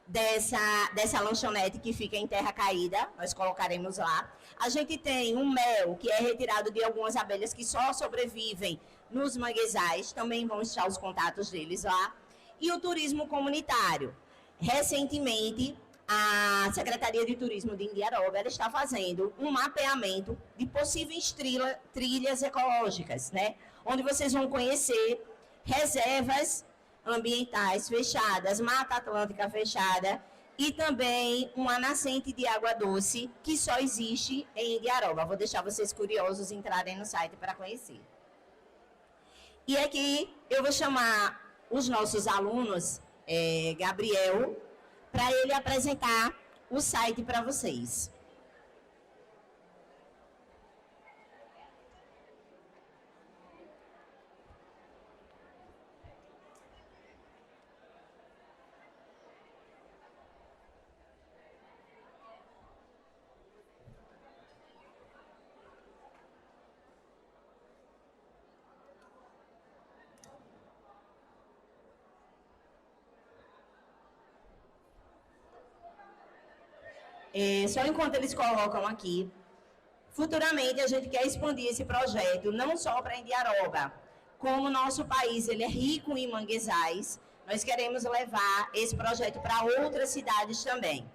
[SPEAKER 4] dessa lanchonete que fica em Terra Caída, nós colocaremos lá. A gente tem um mel que é retirado de algumas abelhas que só sobrevivem nos manguezais, também vão estar os contatos deles lá. E o turismo comunitário. Recentemente, a Secretaria de Turismo de Indiaroba está fazendo um mapeamento de possíveis trilhas ecológicas, né? Onde vocês vão conhecer reservas ambientais fechadas, Mata Atlântica fechada e também uma nascente de água doce que só existe em Indiaroba. Vou deixar vocês curiosos entrarem no site para conhecer. E aqui eu vou chamar os nossos alunos, Gabriel, para ele apresentar o site para vocês. Só enquanto eles colocam aqui, futuramente a gente quer expandir esse projeto não só para Indiaroba, como o nosso país ele é rico em manguezais, nós queremos levar esse projeto para outras cidades também.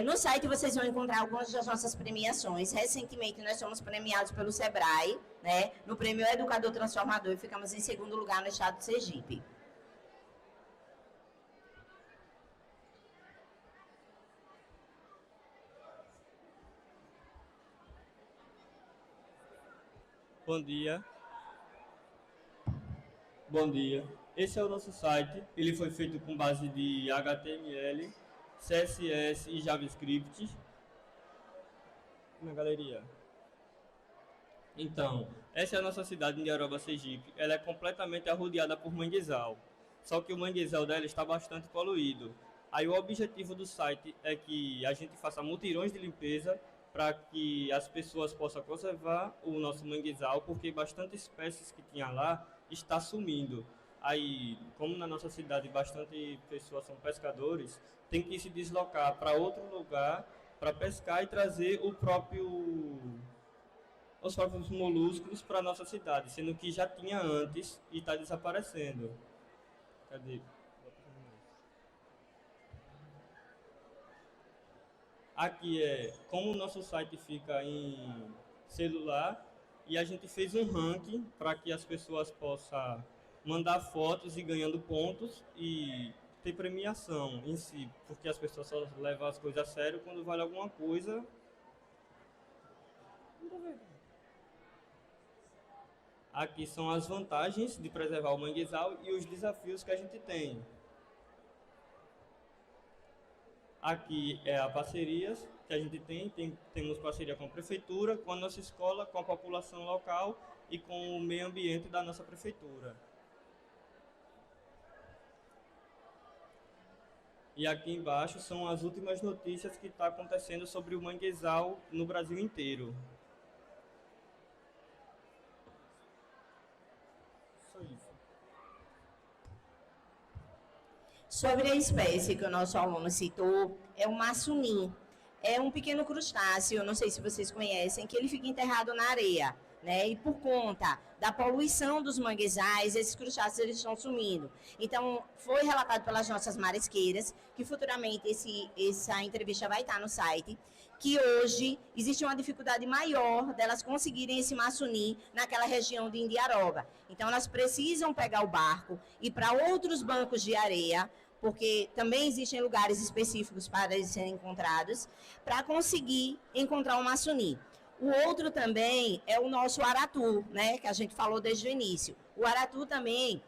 [SPEAKER 4] No site vocês vão encontrar algumas das nossas premiações. Recentemente nós fomos premiados pelo Sebrae, né, no Prêmio Educador Transformador, e ficamos em segundo lugar no estado de Sergipe.
[SPEAKER 5] Bom dia. Bom dia. Esse é o nosso site. Ele foi feito com base de HTML, CSS e JavaScript. Na galeria. Então, essa é a nossa cidade, Indiaroba, Sergipe. Ela é completamente arrodeada por manguezal. Só que o manguezal dela está bastante poluído. Aí o objetivo do site é que a gente faça mutirões de limpeza para que as pessoas possam conservar o nosso manguezal, porque bastante espécies que tinha lá está sumindo. Aí, como na nossa cidade bastante pessoas são pescadores, tem que se deslocar para outro lugar para pescar e trazer os próprios moluscos para a nossa cidade, sendo que já tinha antes e está desaparecendo. Cadê? Aqui é como o nosso site fica em celular e a gente fez um ranking para que as pessoas possam mandar fotos e ganhando pontos e ter premiação em si, porque as pessoas só levam as coisas a sério quando vale alguma coisa. Aqui são as vantagens de preservar o manguezal e os desafios que a gente tem. Aqui é a parcerias que a gente temos parceria com a prefeitura, com a nossa escola, com a população local e com o meio ambiente da nossa prefeitura. E aqui embaixo são as últimas notícias que estão acontecendo sobre o manguezal no Brasil inteiro. Só isso.
[SPEAKER 4] Sobre a espécie que o nosso aluno citou, é o maçunim. É um pequeno crustáceo, não sei se vocês conhecem, que ele fica enterrado na areia, né? E por conta da poluição dos manguezais, esses crustáceos eles estão sumindo. Então, foi relatado pelas nossas marisqueiras, que futuramente essa entrevista vai estar no site, que hoje existe uma dificuldade maior delas conseguirem esse maçunim naquela região de Indiaroba. Então, elas precisam pegar o barco e ir para outros bancos de areia, porque também existem lugares específicos para eles serem encontrados, para conseguir encontrar o maçunim. O outro também é o nosso aratu, né, que a gente falou desde o início. O aratu também,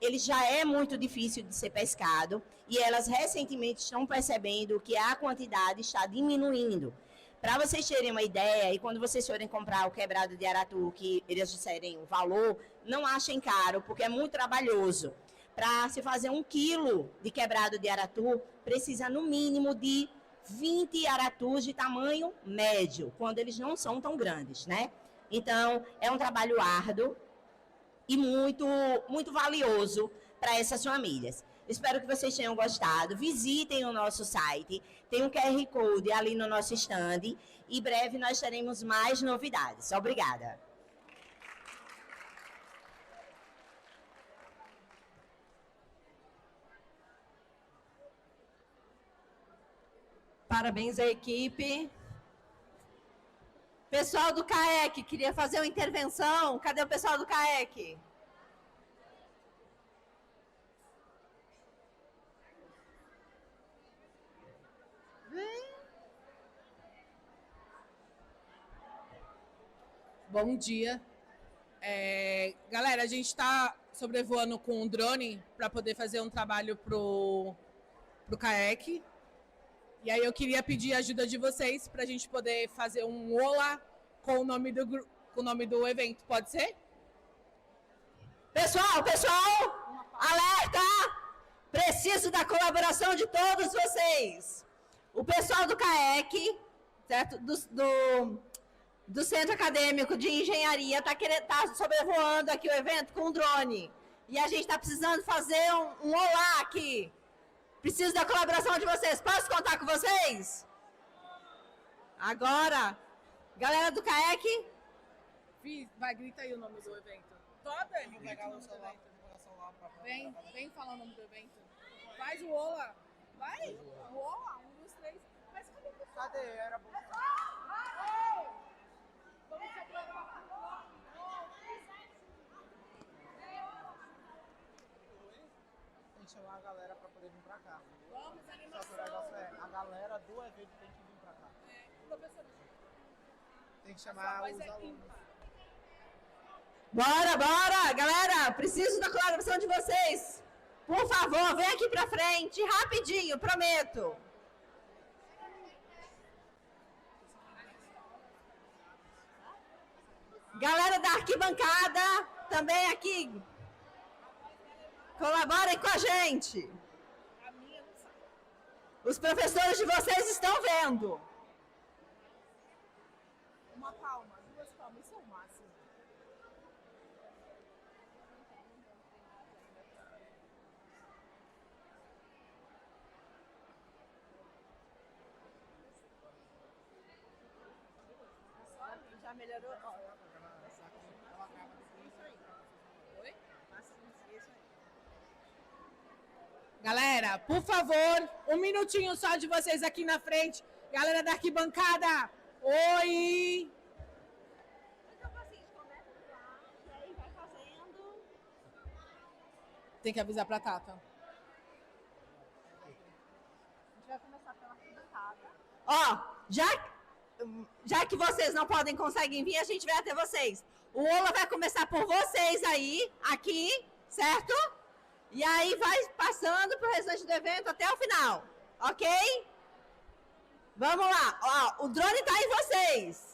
[SPEAKER 4] ele já é muito difícil de ser pescado e elas recentemente estão percebendo que a quantidade está diminuindo. Para vocês terem uma ideia, e quando vocês forem comprar o quebrado de aratu, que eles disserem o valor, não achem caro, porque é muito trabalhoso. Para se fazer 1 quilo de quebrado de aratu, precisa no mínimo de 20 aratus de tamanho médio, quando eles não são tão grandes, né? Então, é um trabalho árduo e muito valioso para essas famílias. Espero que vocês tenham gostado. Visitem o nosso site, tem um QR Code ali no nosso stand e breve nós teremos mais novidades. Obrigada.
[SPEAKER 1] Parabéns à equipe. Pessoal do CAEC, queria fazer uma intervenção. Cadê o pessoal do CAEC?
[SPEAKER 6] Bom dia. Galera, a gente está sobrevoando com um drone para poder fazer um trabalho pro CAEC. E aí eu queria pedir a ajuda de vocês para a gente poder fazer um olá com o nome do evento. Pode ser?
[SPEAKER 1] Pessoal, alerta! Preciso da colaboração de todos vocês. O pessoal do CAEC, certo? Do Centro Acadêmico de Engenharia tá sobrevoando aqui o evento com um drone. E a gente está precisando fazer um olá aqui. Preciso da colaboração de vocês. Posso contar com vocês? Agora, galera do CAEC.
[SPEAKER 6] Vai, grita aí o nome do evento. Toda ele grita o nome do evento. Vem falar o nome do evento. Faz o olá. Vai. O olá. 1, 2, 3. Mas cadê o pessoal? Cadê? Era bom.
[SPEAKER 7] Tem que chamar a galera pra poder vir pra cá.
[SPEAKER 6] Vamos, animação.
[SPEAKER 7] Só que o negócio é, a galera do evento tem que vir pra cá.
[SPEAKER 6] Professor.
[SPEAKER 7] Tem que chamar os alunos.
[SPEAKER 6] Ímpar.
[SPEAKER 1] Bora, galera. Preciso da colaboração de vocês. Por favor, vem aqui pra frente, rapidinho, prometo. Galera da arquibancada, também aqui. Colaborem com a gente. Os professores de vocês estão vendo.
[SPEAKER 6] Uma palma, 2 palmas, isso é o máximo.
[SPEAKER 1] Já melhorou?
[SPEAKER 6] Oi? Galera, por favor, um minutinho só de vocês aqui na frente. Galera da arquibancada. Oi! Tem que avisar pra Tata.
[SPEAKER 1] A gente vai começar pela arquibancada. Ó, já que vocês não conseguem vir, a gente vai até vocês. O Ola vai começar por vocês aí, aqui, certo? E aí vai passando pro restante do evento até o final, ok? Vamos lá, ó, o drone tá em vocês.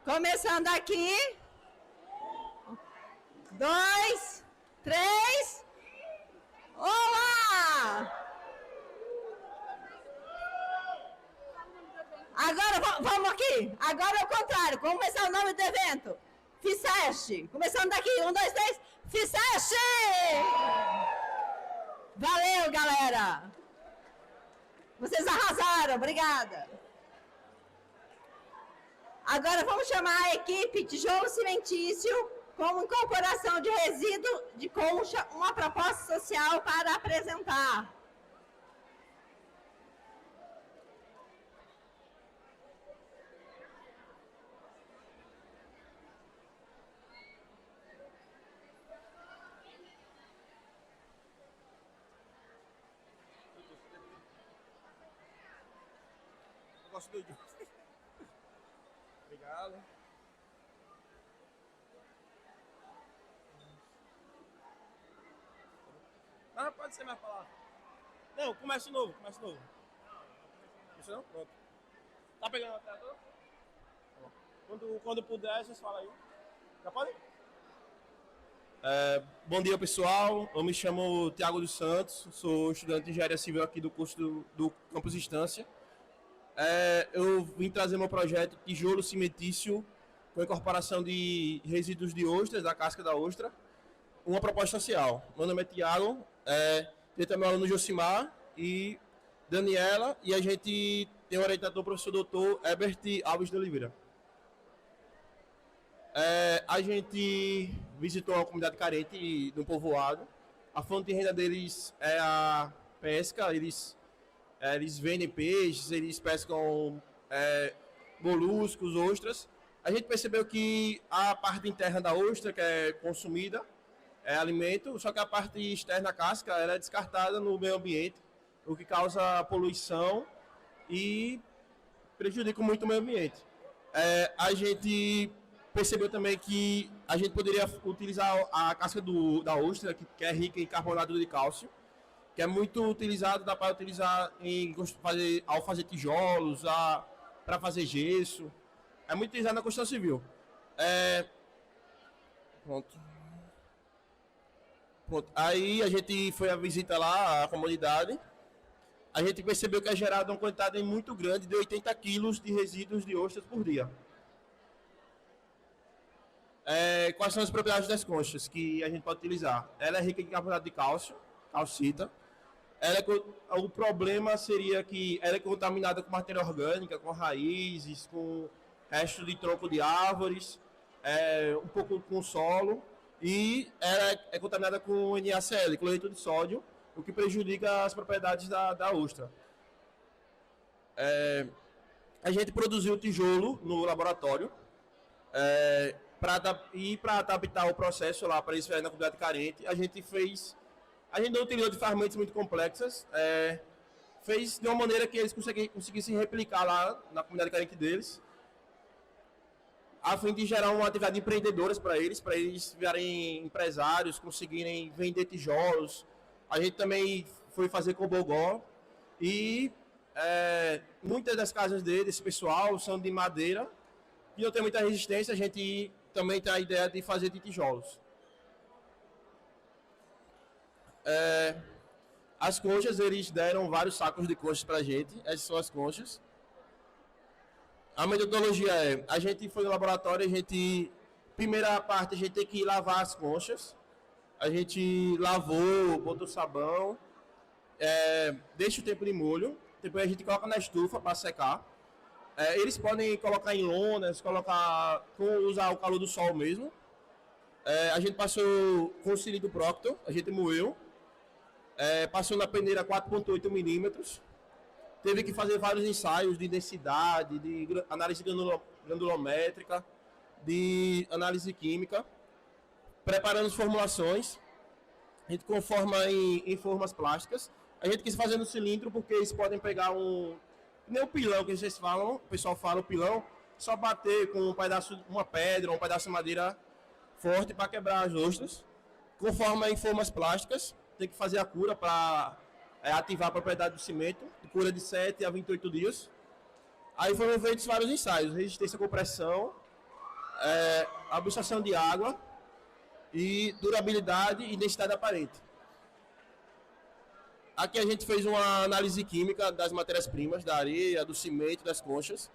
[SPEAKER 1] Começando aqui. 2, 3. Olá! Agora, vamos aqui. Agora é o contrário. Vamos começar o nome do evento. FICEST. Começando daqui. 1, 2, 3. FICEST! Valeu, galera. Vocês arrasaram. Obrigada. Agora vamos chamar a equipe Tijolo Cimentício como incorporação de resíduo de concha, uma proposta social para apresentar.
[SPEAKER 8] Costa do Rio. Obrigado. Ah, pode ser mais palavra. Não, começa de novo, começa de novo. Isso não? Pronto. Tá pegando a tela toda? Quando puder, vocês falam aí. Já pode? Bom dia, pessoal. Eu me chamo Thiago dos Santos, sou estudante de engenharia civil aqui do curso do Campus Estância. Eu vim trazer meu projeto Tijolo Cimentício com incorporação de resíduos de ostras, da casca da ostra, uma proposta social. Meu nome é Thiago, tem também o aluno Josimar e Daniela, e a gente tem o orientador, o professor doutor Herbert Alves de Oliveira. A gente visitou uma comunidade carente no povoado. A fonte de renda deles é a pesca, eles vendem peixes, eles pescam moluscos, ostras. A gente percebeu que a parte interna da ostra, que é consumida, é alimento, só que a parte externa, a casca, ela é descartada no meio ambiente, o que causa poluição e prejudica muito o meio ambiente. A gente percebeu também que a gente poderia utilizar a casca da ostra, que é rica em carbonato de cálcio, que é muito utilizado, dá para utilizar ao fazer tijolos, para fazer gesso. É muito utilizado na construção civil. Pronto. Aí a gente foi à visita lá à comunidade. A gente percebeu que é gerada uma quantidade muito grande de 80 quilos de resíduos de ostras por dia. Quais são as propriedades das conchas que a gente pode utilizar? Ela é rica em carbonato de cálcio, calcita. O problema seria que ela é contaminada com matéria orgânica, com raízes, com restos de tronco de árvores, um pouco com solo, e ela é contaminada com NaCl, cloreto de sódio, o que prejudica as propriedades da ostra. A gente produziu o tijolo no laboratório, para adaptar o processo lá para eles na comunidade carente. A gente não utilizou de ferramentas muito complexas, fez de uma maneira que eles conseguissem replicar lá na comunidade carente deles, a fim de gerar uma atividade empreendedora para eles virarem empresários, conseguirem vender tijolos. A gente também foi fazer cobogó e muitas das casas desse pessoal são de madeira e não tem muita resistência. A gente também tem a ideia de fazer de tijolos. As conchas, eles deram vários sacos de conchas para a gente. Essas são as conchas. A metodologia a gente foi no laboratório, primeira parte, a gente tem que lavar as conchas. A gente lavou, botou sabão, deixa o tempo de molho, depois a gente coloca na estufa para secar. Eles podem colocar em lonas, usar o calor do sol mesmo. A gente passou com o cilindro Proctor, a gente moeu, passou na peneira 4,8 milímetros. Teve que fazer vários ensaios de densidade, de análise granulométrica, de análise química, preparando as formulações. A gente conforma em formas plásticas. A gente quis fazer no cilindro porque eles podem pegar nem o pilão que vocês falam, o pessoal fala o pilão, só bater com uma pedra, um pedaço de madeira forte para quebrar as ostras. Conforma em formas plásticas, tem que fazer a cura para ativar a propriedade do cimento, cura de 7 a 28 dias. Aí foram feitos vários ensaios, resistência à compressão, absorção de água e durabilidade e densidade aparente. Aqui a gente fez uma análise química das matérias-primas, da areia, do cimento, das conchas.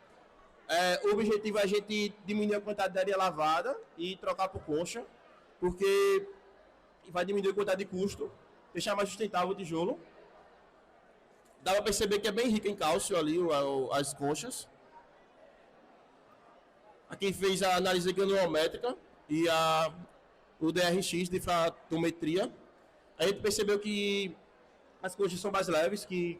[SPEAKER 8] O objetivo é a gente diminuir a quantidade de areia lavada e trocar por concha, porque vai diminuir a quantidade de custo, deixar mais sustentável o tijolo. Dá para perceber que é bem rica em cálcio ali, as conchas. Aqui fez a análise granulométrica e o DRX de fratometria. A gente percebeu que as conchas são mais leves, que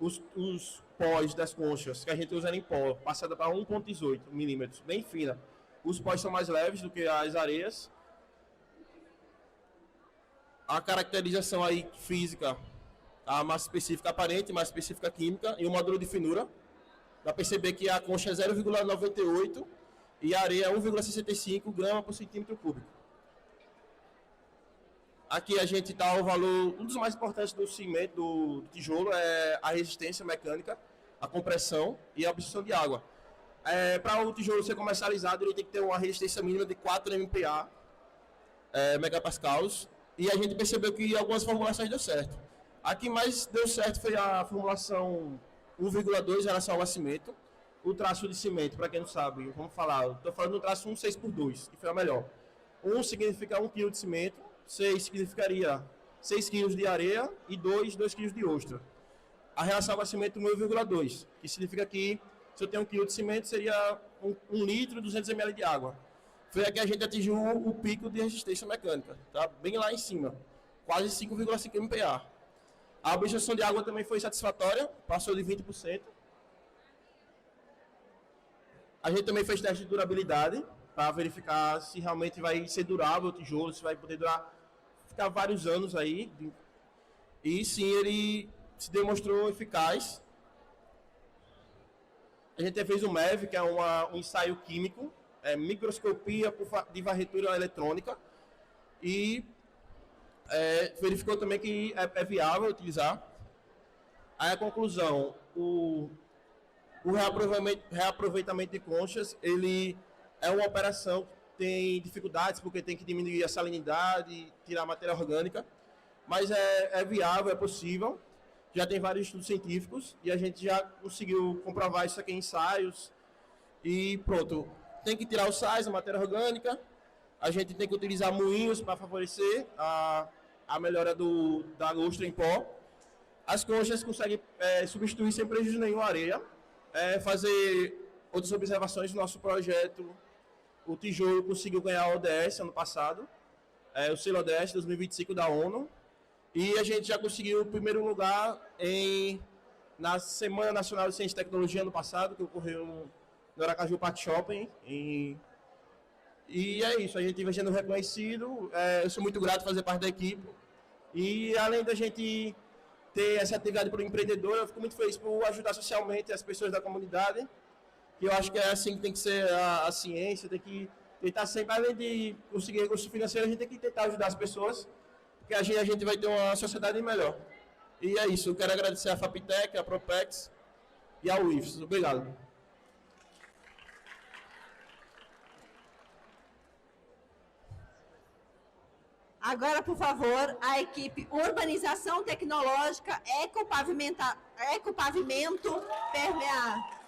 [SPEAKER 8] os pós das conchas que a gente usa em pó, passada para 1,18 milímetros, bem fina. Os pós são mais leves do que as areias. A caracterização aí física, a massa específica aparente, massa específica química e o módulo de finura. Dá para perceber que a concha é 0,98 e a areia é 1,65 gramas por centímetro cúbico. Aqui a gente está o valor, um dos mais importantes do cimento, do tijolo, é a resistência mecânica, a compressão e a absorção de água. Para o tijolo ser comercializado, ele tem que ter uma resistência mínima de 4 MPa, megapascals, e a gente percebeu que algumas formulações deu certo. A que mais deu certo foi a formulação 1,2 em relação ao cimento. O traço de cimento, para quem não sabe, vamos falar, estou falando do traço 1,6x2, que foi a melhor. 1 significa 1 kg de cimento, 6 significaria 6 kg de areia e 2 kg de ostra. A relação ao cimento 1,2, que significa que se eu tenho 1 kg de cimento, seria 1 litro e 200 ml de água. Foi aqui que a gente atingiu o pico de resistência mecânica, tá? Bem lá em cima, quase 5,5 MPa. A absorção de água também foi satisfatória, passou de 20%. A gente também fez teste de durabilidade, para verificar se realmente vai ser durável o tijolo, se vai poder ficar vários anos aí. E sim, ele se demonstrou eficaz. A gente fez o MEV, que é um ensaio químico, microscopia de varredura eletrônica, e verificou também que é viável utilizar. Aí a conclusão, o reaproveitamento de conchas, ele é uma operação que tem dificuldades, porque tem que diminuir a salinidade, tirar a matéria orgânica, mas é viável, é possível. Já tem vários estudos científicos e a gente já conseguiu comprovar isso aqui em ensaios. E pronto, tem que tirar os sais, a matéria orgânica, a gente tem que utilizar moinhos para favorecer a melhora da ostra em pó. As conchas conseguem substituir sem prejuízo nenhum a areia. Fazer outras observações do nosso projeto. O tijolo conseguiu ganhar a ODS ano passado, o selo ODS 2025 da ONU, e a gente já conseguiu o primeiro lugar na Semana Nacional de Ciência e Tecnologia ano passado, que ocorreu no Aracaju Park Shopping. E é isso, a gente vem sendo reconhecido, eu sou muito grato por fazer parte da equipe, e além da gente ter essa atividade para o empreendedor, eu fico muito feliz por ajudar socialmente as pessoas da comunidade, que eu acho que é assim que tem que ser a ciência, tem que tentar sempre, além de conseguir recurso financeiro, a gente tem que tentar ajudar as pessoas, porque a gente vai ter uma sociedade melhor. E é isso, eu quero agradecer a Faptec, a Propex e ao UIFS. Obrigado.
[SPEAKER 1] Agora, por favor, a equipe Urbanização Tecnológica Ecopavimento Permear.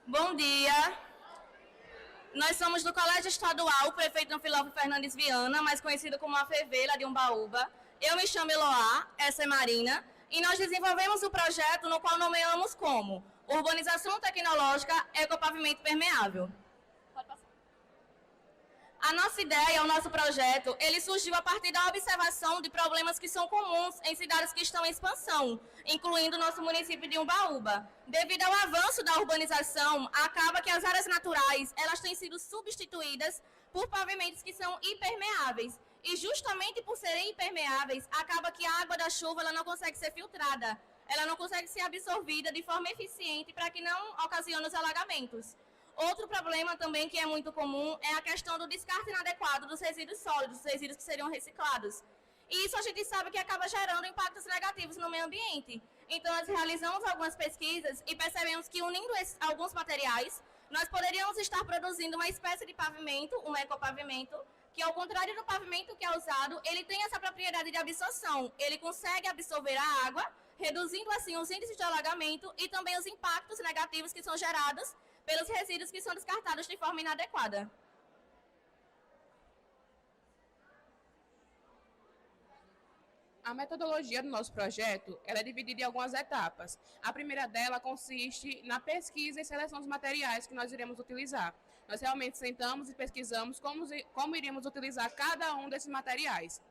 [SPEAKER 9] Bom dia. Nós somos do Colégio Estadual Prefeito Anfilófilo Fernandes Viana, mais conhecido como a FEV, lá de Umbaúba. Eu me chamo Eloá, essa é Marina, e nós desenvolvemos o projeto no qual nomeamos como Urbanização Tecnológica Ecopavimento Permeável. Pode passar. A nossa ideia, o nosso projeto, ele surgiu a partir da observação de problemas que são comuns em cidades que estão em expansão, incluindo o nosso município de Umbaúba. Devido ao avanço da urbanização, acaba que as áreas naturais, elas têm sido substituídas por pavimentos que são impermeáveis. E justamente por serem impermeáveis, acaba que a água da chuva ela não consegue ser filtrada, ela não consegue ser absorvida de forma eficiente para que não ocasione os alagamentos. Outro problema também que é muito comum é a questão do descarte inadequado dos resíduos sólidos, dos resíduos que seriam reciclados. E isso a gente sabe que acaba gerando impactos negativos no meio ambiente. Então, nós realizamos algumas pesquisas e percebemos que, unindo alguns materiais, nós poderíamos estar produzindo uma espécie de pavimento, um ecopavimento, que, ao contrário do pavimento que é usado, ele tem essa propriedade de absorção. Ele consegue absorver a água, reduzindo, assim, os índices de alagamento e também os impactos negativos que são gerados pelos resíduos que são descartados de forma inadequada.
[SPEAKER 6] A metodologia do nosso projeto ela é dividida em algumas etapas. A primeira dela consiste na pesquisa e seleção dos materiais que nós iremos utilizar. Nós realmente sentamos e pesquisamos como iríamos utilizar cada um desses materiais.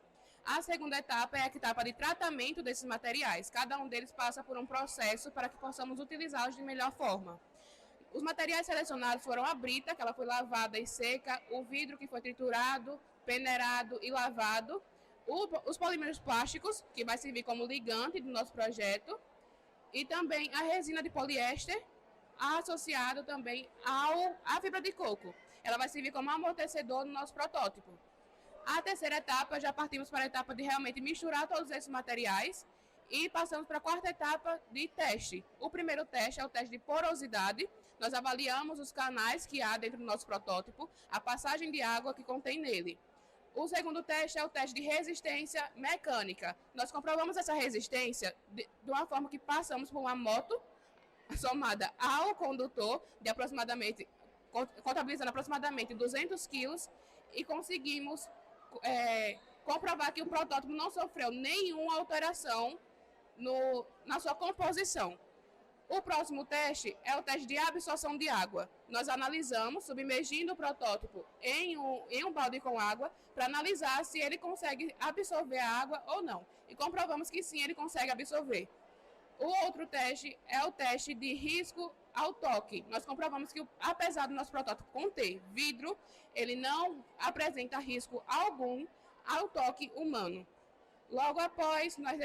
[SPEAKER 6] A segunda etapa é a etapa de tratamento desses materiais. Cada um deles passa por um processo para que possamos utilizá-los de melhor forma. Os materiais selecionados foram a brita, que ela foi lavada e seca, o vidro que foi triturado, peneirado e lavado, os polímeros plásticos, que vai servir como ligante do nosso projeto, e também a resina de poliéster, associado também à fibra de coco. Ela vai servir como amortecedor no nosso protótipo. A terceira etapa, já partimos para a etapa de realmente misturar todos esses materiais e passamos para a quarta etapa de teste. O primeiro teste é o teste de porosidade. Nós avaliamos os canais que há dentro do nosso protótipo, a passagem de água que contém nele. O segundo teste é o teste de resistência mecânica. Nós comprovamos essa resistência de uma forma que passamos por uma moto somada ao condutor, de aproximadamente, contabilizando aproximadamente 200 quilos, e conseguimos comprovar que o protótipo não sofreu nenhuma alteração na sua composição. O próximo teste é o teste de absorção de água. Nós analisamos, submergindo o protótipo em um balde com água, para analisar se ele consegue absorver a água ou não. E comprovamos que sim, ele consegue absorver. O outro teste é o teste de risco ao toque. Nós comprovamos que, apesar do nosso protótipo conter vidro, ele não apresenta risco algum ao toque humano. Logo após, nós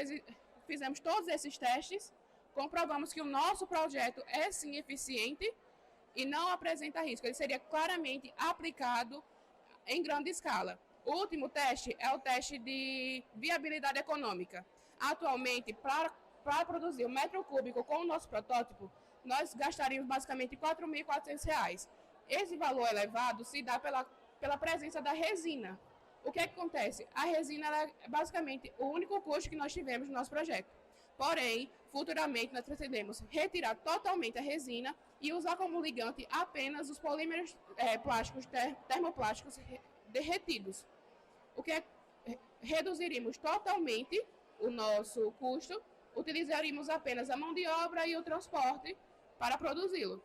[SPEAKER 6] fizemos todos esses testes, comprovamos que o nosso projeto é sim eficiente e não apresenta risco. Ele seria claramente aplicado em grande escala. O último teste é o teste de viabilidade econômica. Atualmente, para produzir 1 metro cúbico com o nosso protótipo, nós gastaríamos basicamente R$ 4.400. Esse valor elevado se dá pela presença da resina. O que acontece? A resina é basicamente o único custo que nós tivemos no nosso projeto. Porém, futuramente nós pretendemos retirar totalmente a resina e usar como ligante apenas os polímeros plásticos, termoplásticos derretidos. O que reduziríamos totalmente o nosso custo, utilizaríamos apenas a mão de obra e o transporte para produzi-lo.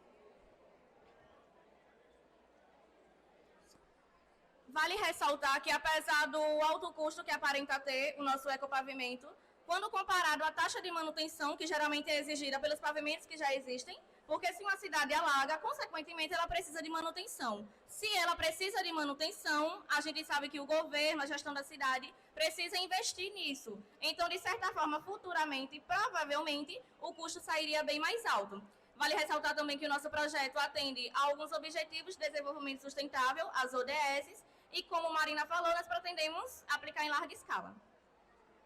[SPEAKER 9] Vale ressaltar que, apesar do alto custo que aparenta ter o nosso ecopavimento, quando comparado à taxa de manutenção, que geralmente é exigida pelos pavimentos que já existem, porque se uma cidade alaga, consequentemente ela precisa de manutenção. Se ela precisa de manutenção, a gente sabe que o governo, a gestão da cidade, precisa investir nisso. Então, de certa forma, futuramente, provavelmente, o custo sairia bem mais alto. Vale ressaltar também que o nosso projeto atende a alguns Objetivos de Desenvolvimento Sustentável, as ODS, e como Marina falou, nós pretendemos aplicar em larga escala.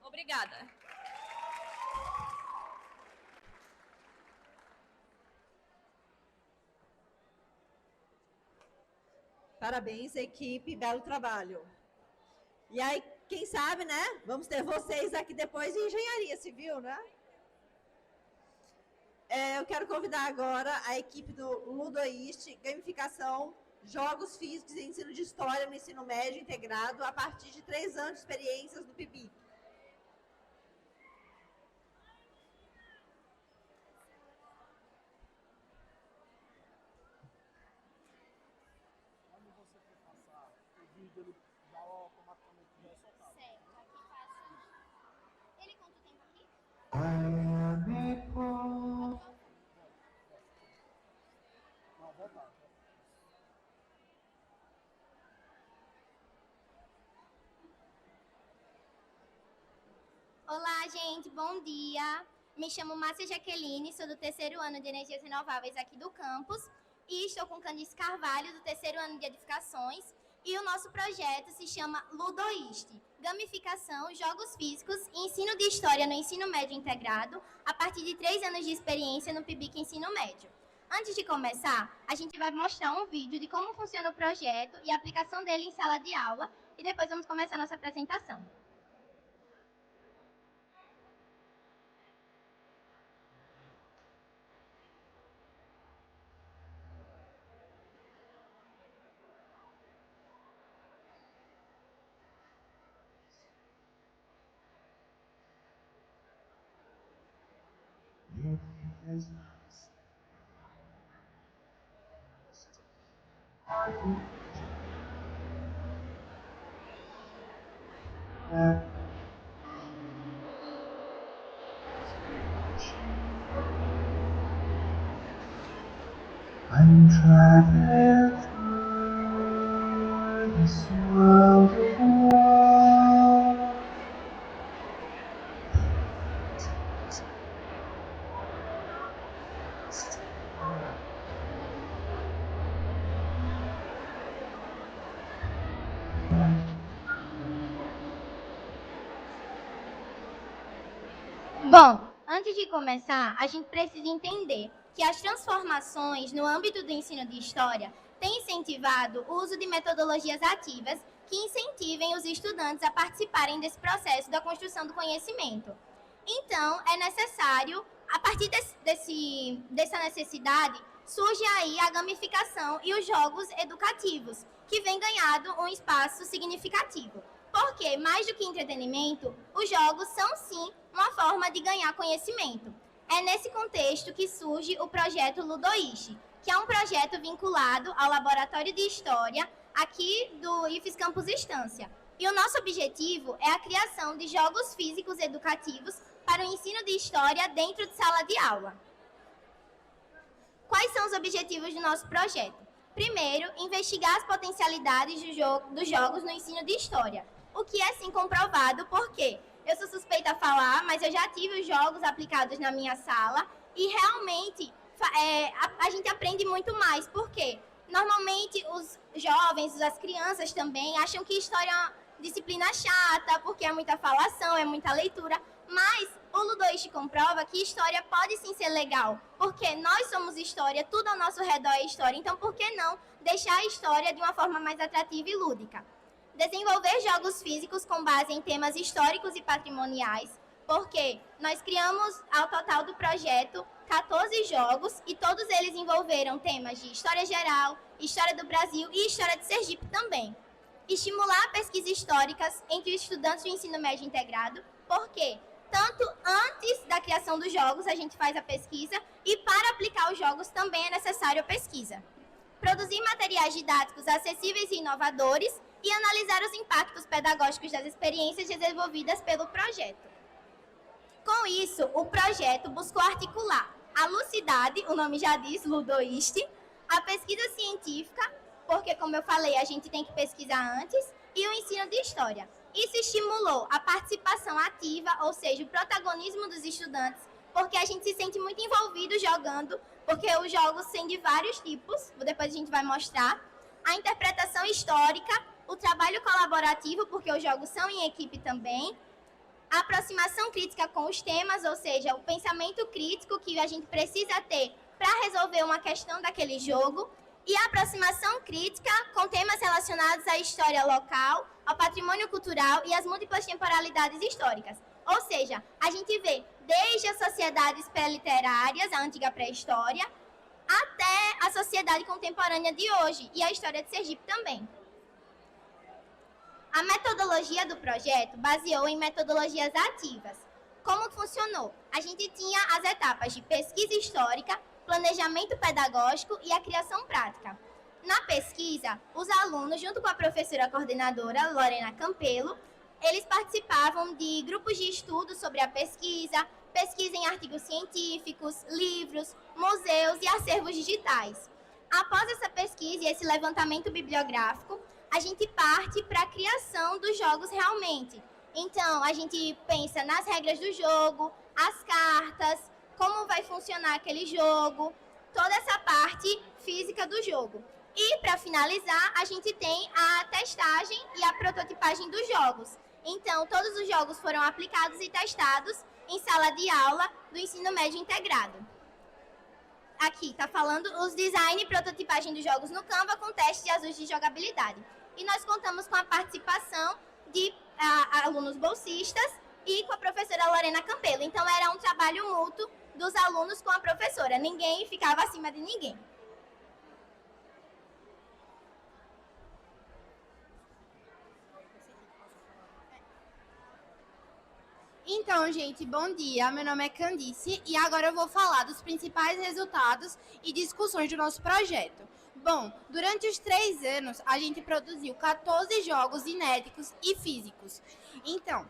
[SPEAKER 9] Obrigada.
[SPEAKER 1] Parabéns, equipe, belo trabalho. E aí, quem sabe, né? Vamos ter vocês aqui depois em engenharia civil, né? Eu quero convidar agora a equipe do Ludoist, gamificação, jogos físicos e ensino de história no ensino médio integrado a partir de 3 anos de experiências no PIBIC.
[SPEAKER 7] Quando você for passar, o vídeo ele já automaticamente vai soltar.
[SPEAKER 10] Certo, aqui faz. Ele conta o tempo aqui?
[SPEAKER 7] Não, voltar.
[SPEAKER 10] Olá, gente, bom dia. Me chamo Márcia Jaqueline, sou do 3º ano de Energias Renováveis aqui do campus e estou com Candice Carvalho, do 3º ano de Edificações, e o nosso projeto se chama Ludoist, gamificação, jogos físicos e ensino de história no ensino médio integrado a partir de 3 anos de experiência no PIBIC Ensino Médio. Antes de começar, a gente vai mostrar um vídeo de como funciona o projeto e a aplicação dele em sala de aula e depois vamos começar a nossa apresentação.
[SPEAKER 11] I'm traveling through this world of war.
[SPEAKER 10] Bom, antes de começar, a gente precisa entender que as transformações no âmbito do ensino de história têm incentivado o uso de metodologias ativas que incentivem os estudantes a participarem desse processo da construção do conhecimento. Então, é necessário, a partir dessa necessidade, surge aí a gamificação e os jogos educativos, que vem ganhando um espaço significativo. Porque, mais do que entretenimento, os jogos são sim uma forma de ganhar conhecimento. É nesse contexto que surge o projeto Ludoishi, que é um projeto vinculado ao Laboratório de História aqui do IFES Campus Estância. E o nosso objetivo é a criação de jogos físicos educativos para o ensino de história dentro de sala de aula. Quais são os objetivos do nosso projeto? Primeiro, investigar as potencialidades dos jogos no ensino de história, o que é sim comprovado porque eu sou suspeita a falar, mas eu já tive os jogos aplicados na minha sala e realmente a gente aprende muito mais, porque normalmente os jovens, as crianças também acham que história é uma disciplina chata, porque é muita falação, é muita leitura, mas o Ludoishi comprova que história pode sim ser legal, porque nós somos história, tudo ao nosso redor é história, então por que não deixar a história de uma forma mais atrativa e lúdica? Desenvolver jogos físicos com base em temas históricos e patrimoniais, porque nós criamos, ao total do projeto, 14 jogos e todos eles envolveram temas de história geral, história do Brasil e história de Sergipe também. Estimular pesquisas históricas entre os estudantes do ensino médio integrado, porque tanto antes da criação dos jogos a gente faz a pesquisa e para aplicar os jogos também é necessário a pesquisa. Produzir materiais didáticos acessíveis e inovadores e analisar os impactos pedagógicos das experiências desenvolvidas pelo projeto. Com isso, o projeto buscou articular a lucidade, o nome já diz, Ludoishi, a pesquisa científica, porque, como eu falei, a gente tem que pesquisar antes, e o ensino de história. Isso estimulou a participação ativa, ou seja, o protagonismo dos estudantes, porque a gente se sente muito envolvido jogando, porque os jogos são de vários tipos, depois a gente vai mostrar, a interpretação histórica, o trabalho colaborativo, porque os jogos são em equipe também, a aproximação crítica com os temas, ou seja, o pensamento crítico que a gente precisa ter para resolver uma questão daquele jogo, e a aproximação crítica com temas relacionados à história local, ao patrimônio cultural e às múltiplas temporalidades históricas. Ou seja, a gente vê desde as sociedades pré-literárias, a antiga pré-história, até a sociedade contemporânea de hoje e a história de Sergipe também. A metodologia do projeto baseou em metodologias ativas. Como funcionou? A gente tinha as etapas de pesquisa histórica, planejamento pedagógico e a criação prática. Na pesquisa, os alunos, junto com a professora coordenadora, Lorena Campelo, eles participavam de grupos de estudo sobre a pesquisa, pesquisa em artigos científicos, livros, museus e acervos digitais. Após essa pesquisa e esse levantamento bibliográfico, a gente parte para a criação dos jogos realmente. Então, a gente pensa nas regras do jogo, as cartas, como vai funcionar aquele jogo, toda essa parte física do jogo. E, para finalizar, a gente tem a testagem e a prototipagem dos jogos. Então, todos os jogos foram aplicados e testados em sala de aula do ensino médio integrado. Aqui está falando os design e prototipagem dos jogos no Canva com teste de ajustes de jogabilidade. E nós contamos com a participação de alunos bolsistas e com a professora Lorena Campelo. Então, era um trabalho mútuo dos alunos com a professora. Ninguém ficava acima de ninguém.
[SPEAKER 12] Então, gente, bom dia. Meu nome é Candice e agora eu vou falar dos principais resultados e discussões do nosso projeto. Bom, durante os 3 anos, a gente produziu 14 jogos inéditos e físicos. Então,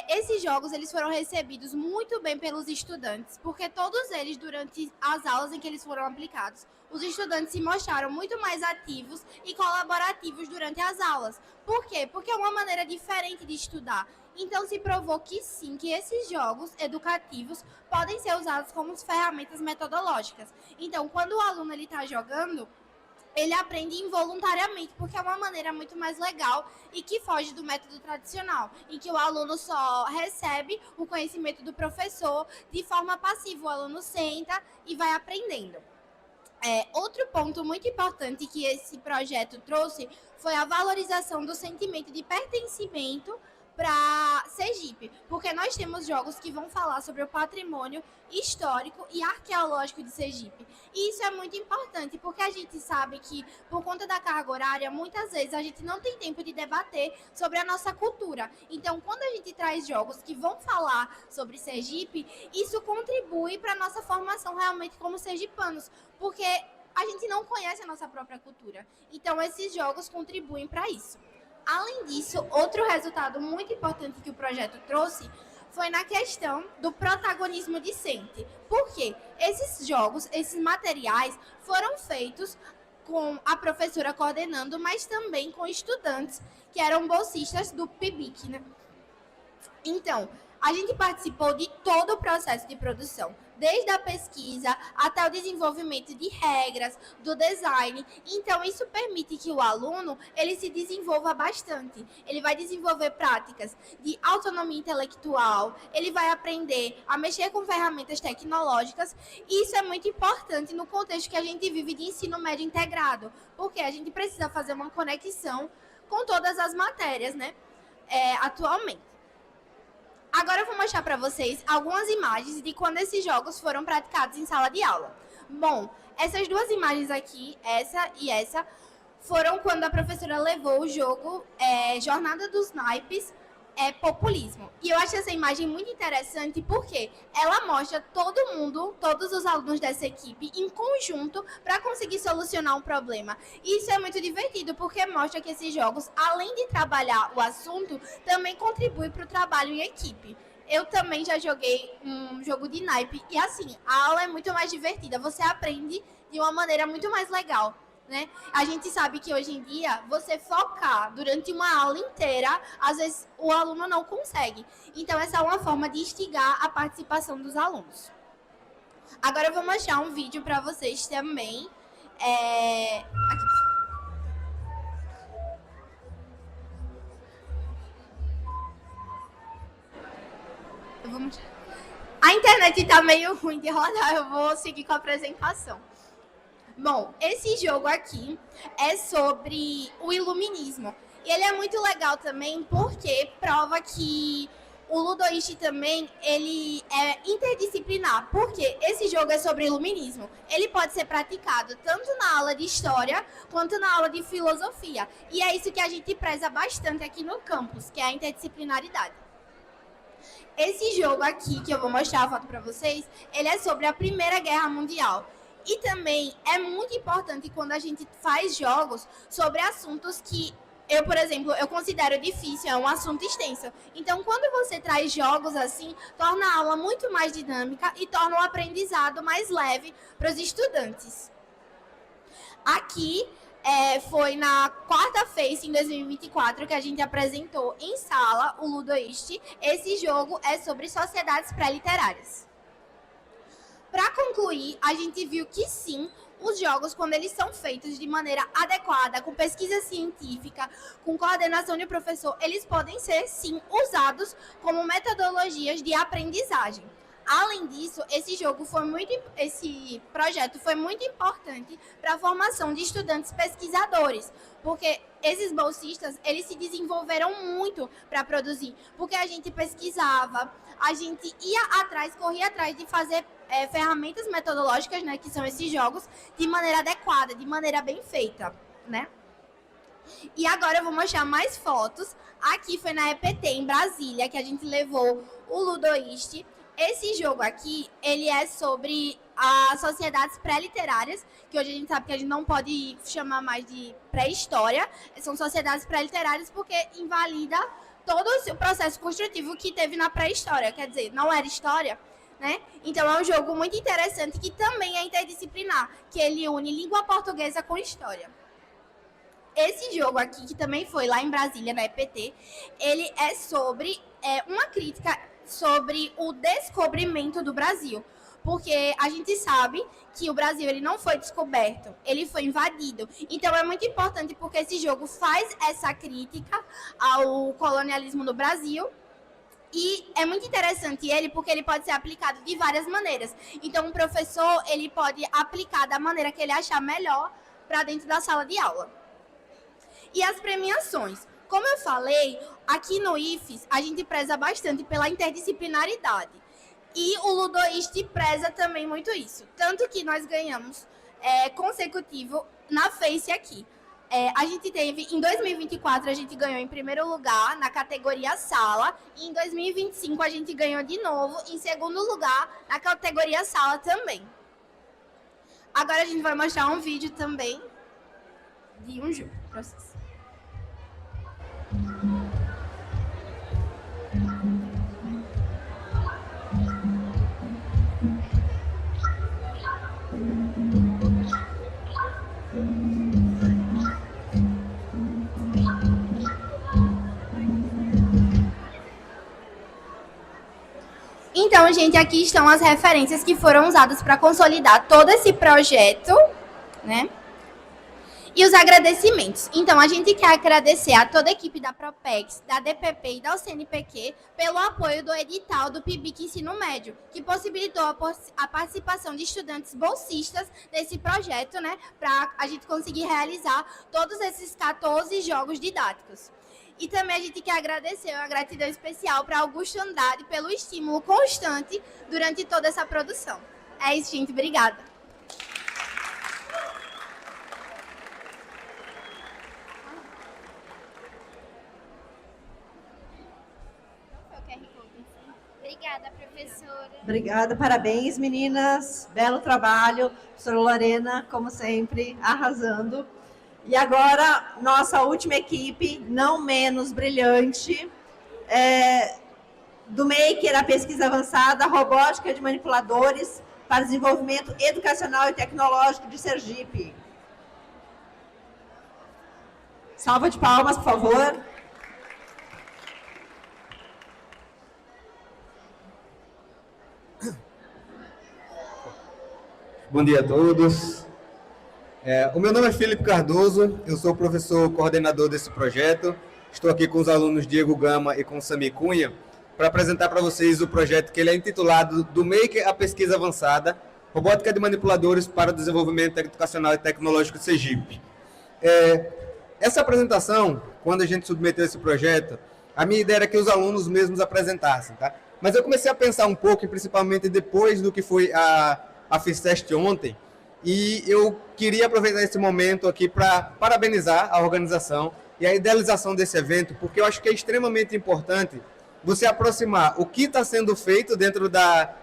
[SPEAKER 12] esses jogos eles foram recebidos muito bem pelos estudantes, porque todos eles, durante as aulas em que eles foram aplicados, os estudantes se mostraram muito mais ativos e colaborativos durante as aulas. Por quê? Porque é uma maneira diferente de estudar. Então, se provou que sim, que esses jogos educativos podem ser usados como ferramentas metodológicas. Então, quando o aluno está jogando, ele aprende involuntariamente, porque é uma maneira muito mais legal e que foge do método tradicional, em que o aluno só recebe o conhecimento do professor de forma passiva. O aluno senta e vai aprendendo. Outro ponto muito importante que esse projeto trouxe foi a valorização do sentimento de pertencimento para Sergipe, porque nós temos jogos que vão falar sobre o patrimônio histórico e arqueológico de Sergipe. E isso é muito importante, porque a gente sabe que, por conta da carga horária, muitas vezes a gente não tem tempo de debater sobre a nossa cultura. Então, quando a gente traz jogos que vão falar sobre Sergipe, isso contribui para a nossa formação realmente como sergipanos, porque a gente não conhece a nossa própria cultura. Então, esses jogos contribuem para isso. Além disso, outro resultado muito importante que o projeto trouxe foi na questão do protagonismo discente. Por quê? Esses jogos, esses materiais foram feitos com a professora coordenando, mas também com estudantes que eram bolsistas do PIBIC, né? Então, a gente participou de todo o processo de produção, desde a pesquisa até o desenvolvimento de regras, do design. Então, isso permite que o aluno ele se desenvolva bastante. Ele vai desenvolver práticas de autonomia intelectual, ele vai aprender a mexer com ferramentas tecnológicas. E isso é muito importante no contexto que a gente vive de ensino médio integrado, porque a gente precisa fazer uma conexão com todas as matérias, né, atualmente. Agora eu vou mostrar para vocês algumas imagens de quando esses jogos foram praticados em sala de aula. Bom, essas duas imagens aqui, essa e essa, foram quando a professora levou o jogo Jornada dos Naipes, Populismo. E eu acho essa imagem muito interessante porque ela mostra todo mundo, todos os alunos dessa equipe, em conjunto para conseguir solucionar um problema. E isso é muito divertido porque mostra que esses jogos, além de trabalhar o assunto, também contribuem para o trabalho em equipe. Eu também já joguei um jogo de naipe e assim, a aula é muito mais divertida, você aprende de uma maneira muito mais legal, né? A gente sabe que hoje em dia, você focar durante uma aula inteira, às vezes o aluno não consegue. Então, essa é uma forma de instigar a participação dos alunos. Agora eu vou mostrar um vídeo para vocês também. Aqui. Eu vou mostrar. A internet está meio ruim de rodar, eu vou seguir com a apresentação. Bom, esse jogo aqui é sobre o iluminismo. E ele é muito legal também porque prova que o Ludoist também ele é interdisciplinar. Porque esse jogo é sobre iluminismo. Ele pode ser praticado tanto na aula de história quanto na aula de filosofia. E é isso que a gente preza bastante aqui no campus, que é a interdisciplinaridade. Esse jogo aqui, que eu vou mostrar a foto para vocês, ele é sobre a Primeira Guerra Mundial. E também é muito importante quando a gente faz jogos sobre assuntos que eu, por exemplo, eu considero difícil, é um assunto extenso. Então, quando você traz jogos assim, torna a aula muito mais dinâmica e torna o aprendizado mais leve para os estudantes. Aqui foi na quarta FACE, em 2024, que a gente apresentou em sala o Ludoist. Esse jogo é sobre sociedades pré-literárias. Para concluir, a gente viu que sim, os jogos, quando eles são feitos de maneira adequada, com pesquisa científica, com coordenação de professor, eles podem ser, sim, usados como metodologias de aprendizagem. Além disso, esse projeto foi muito importante para a formação de estudantes pesquisadores, porque esses bolsistas, eles se desenvolveram muito para produzir, porque a gente pesquisava, a gente ia atrás, corria atrás de fazer ferramentas metodológicas, né, que são esses jogos, de maneira adequada, de maneira bem feita, né? E agora eu vou mostrar mais fotos. Aqui foi na EPT, em Brasília, que a gente levou o Ludoist. Esse jogo aqui, ele é sobre as sociedades pré-literárias, que hoje a gente sabe que a gente não pode chamar mais de pré-história. São sociedades pré-literárias porque invalida todo o processo construtivo que teve na pré-história. Quer dizer, não era história, né? Então é um jogo muito interessante que também é interdisciplinar, que ele une língua portuguesa com história. Esse jogo aqui, que também foi lá em Brasília, na EPT, ele é sobre uma crítica sobre o descobrimento do Brasil. Porque a gente sabe que o Brasil ele não foi descoberto, ele foi invadido. Então é muito importante porque esse jogo faz essa crítica ao colonialismo no Brasil. E é muito interessante ele porque ele pode ser aplicado de várias maneiras. Então o professor ele pode aplicar da maneira que ele achar melhor para dentro da sala de aula. E as premiações. Como eu falei, aqui no IFES a gente preza bastante pela interdisciplinaridade. E o Ludoist preza também muito isso. Tanto que nós ganhamos consecutivo na Face aqui. A gente teve, em 2024, a gente ganhou em primeiro lugar na categoria sala. E em 2025 a gente ganhou de novo em segundo lugar na categoria sala também. Agora a gente vai mostrar um vídeo também de um jogo para vocês. Então, gente, aqui estão as referências que foram usadas para consolidar todo esse projeto, né? E os agradecimentos. Então, a gente quer agradecer a toda a equipe da Propex, da DPP e da UCNPq pelo apoio do edital do PIBIC Ensino Médio, que possibilitou a participação de estudantes bolsistas nesse projeto, né? Para a gente conseguir realizar todos esses 14 jogos didáticos. E também a gente quer agradecer uma gratidão especial para Augusto Andrade pelo estímulo constante durante toda essa produção. É isso, gente. Obrigada.
[SPEAKER 10] Obrigada, professora.
[SPEAKER 1] Obrigada, parabéns, meninas. Belo trabalho. Professora Lorena, como sempre, arrasando. E agora, nossa última equipe, não menos brilhante, do Maker, a pesquisa avançada, robótica de manipuladores para desenvolvimento educacional e tecnológico de Sergipe. Salva de palmas, por favor.
[SPEAKER 13] Bom dia a todos. O meu nome é Felipe Cardoso, eu sou o professor coordenador desse projeto. Estou aqui com os alunos Diego Gama e com Sami Cunha para apresentar para vocês o projeto que ele é intitulado do Maker a Pesquisa Avançada, Robótica de Manipuladores para o Desenvolvimento Educacional e Tecnológico de Sergipe. Essa apresentação, quando a gente submeteu esse projeto, a minha ideia era que os alunos mesmos apresentassem, tá? Mas eu comecei a pensar um pouco, principalmente depois do que foi a FISTEST ontem, e eu queria aproveitar esse momento aqui para parabenizar a organização e a idealização desse evento, porque eu acho que é extremamente importante você aproximar o que está sendo feito dentro da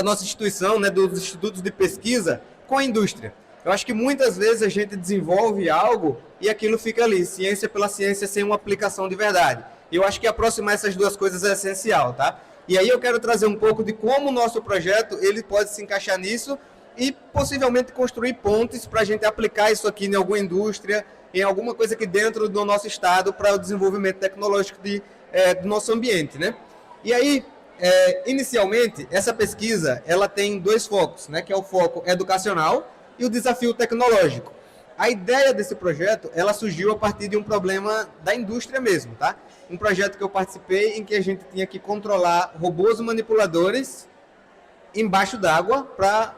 [SPEAKER 13] nossa instituição, né, dos institutos de pesquisa, com a indústria. Eu acho que muitas vezes a gente desenvolve algo e aquilo fica ali, ciência pela ciência, sem uma aplicação de verdade. E eu acho que aproximar essas duas coisas é essencial, tá? E aí eu quero trazer um pouco de como o nosso projeto ele pode se encaixar nisso e possivelmente construir pontes para a gente aplicar isso aqui em alguma indústria, em alguma coisa aqui dentro do nosso estado para o desenvolvimento tecnológico do nosso ambiente, né? E aí, inicialmente, essa pesquisa ela tem dois focos, né? Que é o foco educacional e o desafio tecnológico. A ideia desse projeto ela surgiu a partir de um problema da indústria mesmo, tá? Um projeto que eu participei em que a gente tinha que controlar robôs manipuladores embaixo d'água para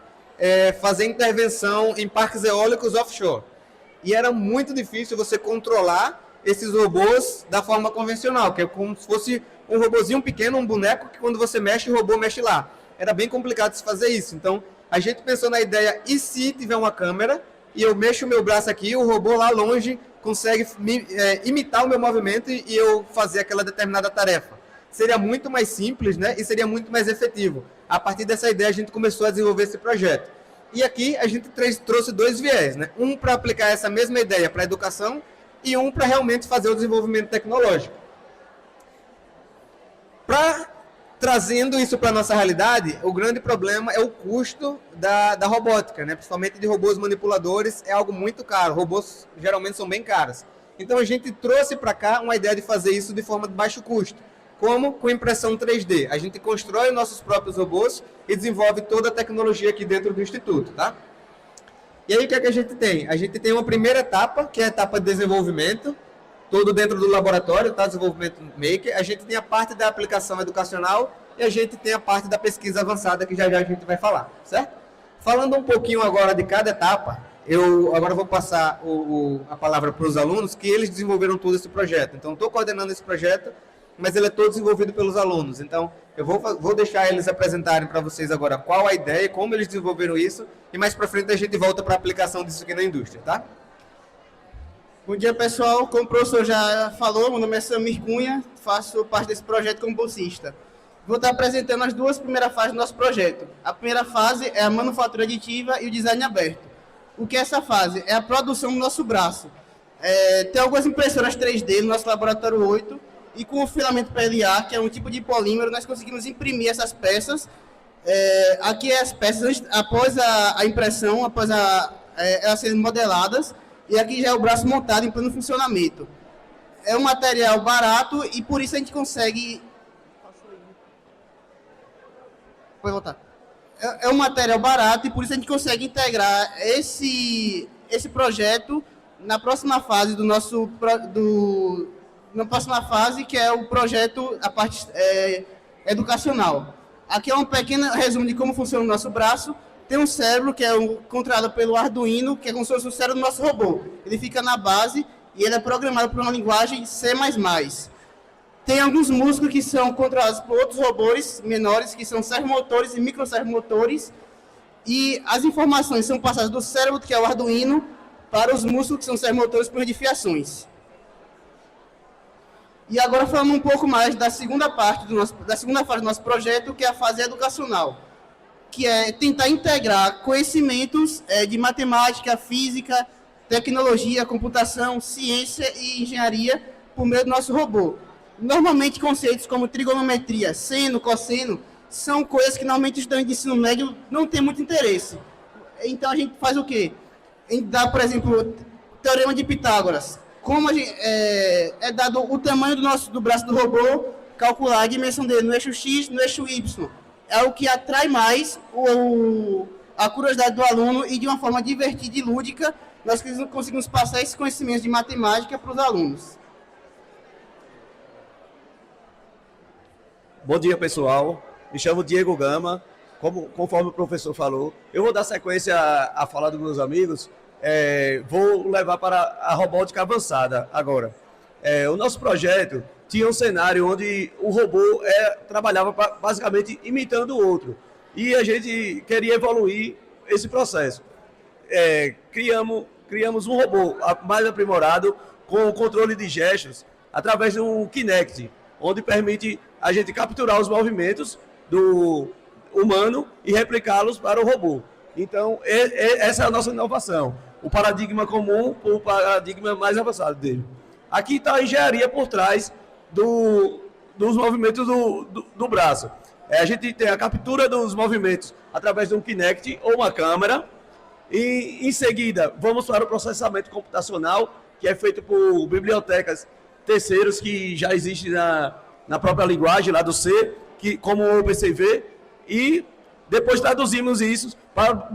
[SPEAKER 13] fazer intervenção em parques eólicos offshore. E era muito difícil você controlar esses robôs da forma convencional, que é como se fosse um robozinho pequeno, um boneco, que quando você mexe, o robô mexe lá. Era bem complicado de se fazer isso. Então, a gente pensou na ideia, e se tiver uma câmera, e eu mexo o meu braço aqui, o robô lá longe consegue imitar o meu movimento e eu fazer aquela determinada tarefa. Seria muito mais simples, né? E seria muito mais efetivo. A partir dessa ideia, a gente começou a desenvolver esse projeto. E aqui a gente trouxe dois viés, né? Um para aplicar essa mesma ideia para a educação e um para realmente fazer o desenvolvimento tecnológico. Para Trazendo isso para a nossa realidade, o grande problema é o custo da robótica, né? Principalmente de robôs manipuladores, é algo muito caro. Robôs geralmente são bem caros. Então a gente trouxe para cá uma ideia de fazer isso de forma de baixo custo. Como? Com impressão 3D. A gente constrói nossos próprios robôs e desenvolve toda a tecnologia aqui dentro do Instituto, tá? E aí o que é que a gente tem? A gente tem uma primeira etapa, que é a etapa de desenvolvimento, todo dentro do laboratório, tá? Desenvolvimento Maker. A gente tem a parte da aplicação educacional e a gente tem a parte da pesquisa avançada, que já já a gente vai falar, certo? Falando um pouquinho agora de cada etapa, eu agora vou passar a palavra para os alunos, que eles desenvolveram todo esse projeto. Então, estou coordenando esse projeto, mas ele é todo desenvolvido pelos alunos. Então, eu vou deixar eles apresentarem para vocês agora qual a ideia, como eles desenvolveram isso, e mais para frente a gente volta para a aplicação disso aqui na indústria, tá?
[SPEAKER 14] Bom dia, pessoal. Como o professor já falou, meu nome é Samir Cunha, faço parte desse projeto como bolsista. Vou estar apresentando as duas primeiras fases do nosso projeto. A primeira fase é a manufatura aditiva e o design aberto. O que é essa fase? É a produção do nosso braço. Tem algumas impressoras 3D no nosso laboratório 8, e com o filamento PLA, que é um tipo de polímero, nós conseguimos imprimir essas peças. Aqui as peças, após a impressão, após elas serem modeladas, e aqui já é o braço montado em pleno funcionamento. É um material barato e por isso a gente consegue... Pode voltar. É um material barato e por isso a gente consegue integrar esse projeto na próxima fase na próxima fase, que é o projeto, a parte educacional. Aqui é um pequeno resumo de como funciona o nosso braço. Tem um cérebro, que é controlado pelo Arduino, que é como se fosse o cérebro do nosso robô. Ele fica na base e ele é programado por uma linguagem C++. Tem alguns músculos que são controlados por outros robôs menores, que são servomotores e microservomotores. E as informações são passadas do cérebro, que é o Arduino, para os músculos, que são servomotores, por meio de fiações. E agora falando um pouco mais da segunda fase do nosso projeto, que é a fase educacional, que é tentar integrar conhecimentos de matemática, física, tecnologia, computação, ciência e engenharia por meio do nosso robô. Normalmente conceitos como trigonometria, seno, cosseno, são coisas que normalmente os estudantes de ensino médio não têm muito interesse. Então a gente faz o quê? A gente dá, por exemplo, o teorema de Pitágoras. Como é dado o tamanho do braço do robô, calcular a dimensão dele no eixo X, no eixo Y. É o que atrai mais a curiosidade do aluno e de uma forma divertida e lúdica, nós conseguimos passar esses conhecimentos de matemática para os alunos.
[SPEAKER 15] Bom dia, pessoal. Me chamo Diego Gama. Conforme o professor falou, eu vou dar sequência à fala dos meus amigos. Vou levar para a robótica avançada agora. O nosso projeto tinha um cenário onde o robô trabalhava basicamente imitando o outro. E a gente queria evoluir esse processo. Criamos um robô mais aprimorado com controle de gestos através do Kinect, onde permite a gente capturar os movimentos do humano e replicá-los para o robô. Então, essa é a nossa inovação. O paradigma comum para o paradigma mais avançado dele. Aqui está a engenharia por trás dos movimentos do braço. A gente tem a captura dos movimentos através de um Kinect ou uma câmera. E, em seguida, vamos para o processamento computacional, que é feito por bibliotecas terceiros que já existem na própria linguagem lá do C, como o OpenCV. E depois traduzimos isso para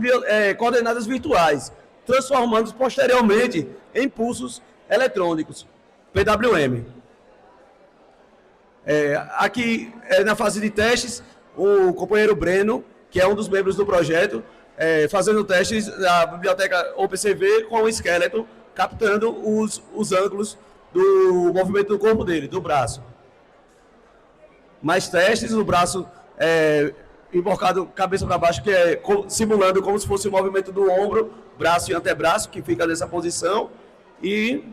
[SPEAKER 15] coordenadas virtuais, transformando posteriormente em pulsos eletrônicos, PWM. Aqui, na fase de testes, o companheiro Breno, que é um dos membros do projeto, fazendo testes da biblioteca OpenCV com o esqueleto, captando os ângulos do movimento do corpo dele, do braço. Mais testes, o braço emborcado cabeça para baixo, que é simulando como se fosse o movimento do ombro, braço e antebraço, que fica nessa posição. E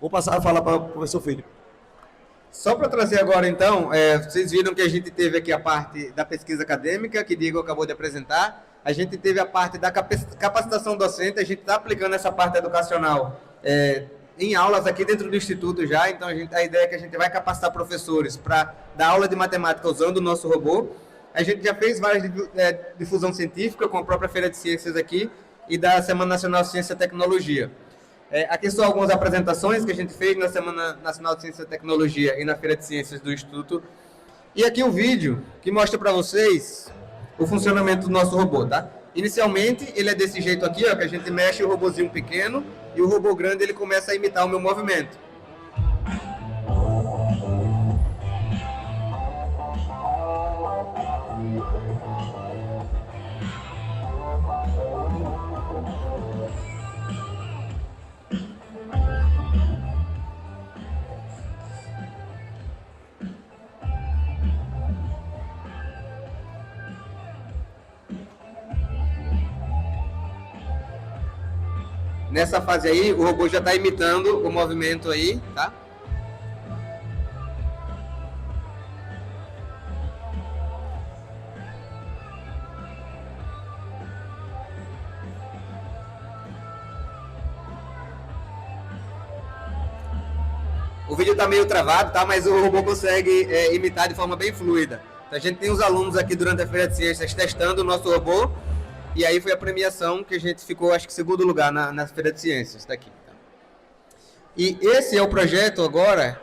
[SPEAKER 15] vou passar a fala para o professor Felipe.
[SPEAKER 13] Só para trazer agora, então, vocês viram que a gente teve aqui a parte da pesquisa acadêmica, que Diego acabou de apresentar. A gente teve a parte da capacitação docente, a gente está aplicando essa parte educacional em aulas aqui dentro do Instituto já, então a ideia é que a gente vai capacitar professores para dar aula de matemática usando o nosso robô. A gente já fez várias difusão científica com a própria Feira de Ciências aqui e da Semana Nacional de Ciência e Tecnologia. Aqui são algumas apresentações que a gente fez na Semana Nacional de Ciência e Tecnologia e na Feira de Ciências do Instituto. E aqui um vídeo que mostra para vocês o funcionamento do nosso robô, tá? Inicialmente, ele é desse jeito aqui, ó, que a gente mexe o robozinho pequeno e o robô grande ele começa a imitar o meu movimento. Nessa fase aí, o robô já está imitando o movimento aí, tá? O vídeo está meio travado, tá? Mas o robô consegue imitar de forma bem fluida. Então, a gente tem os alunos aqui durante a Feira de Ciências testando o nosso robô. E aí foi a premiação que a gente ficou, acho que, segundo lugar na Feira de Ciências, daqui. Tá? E esse é o projeto agora,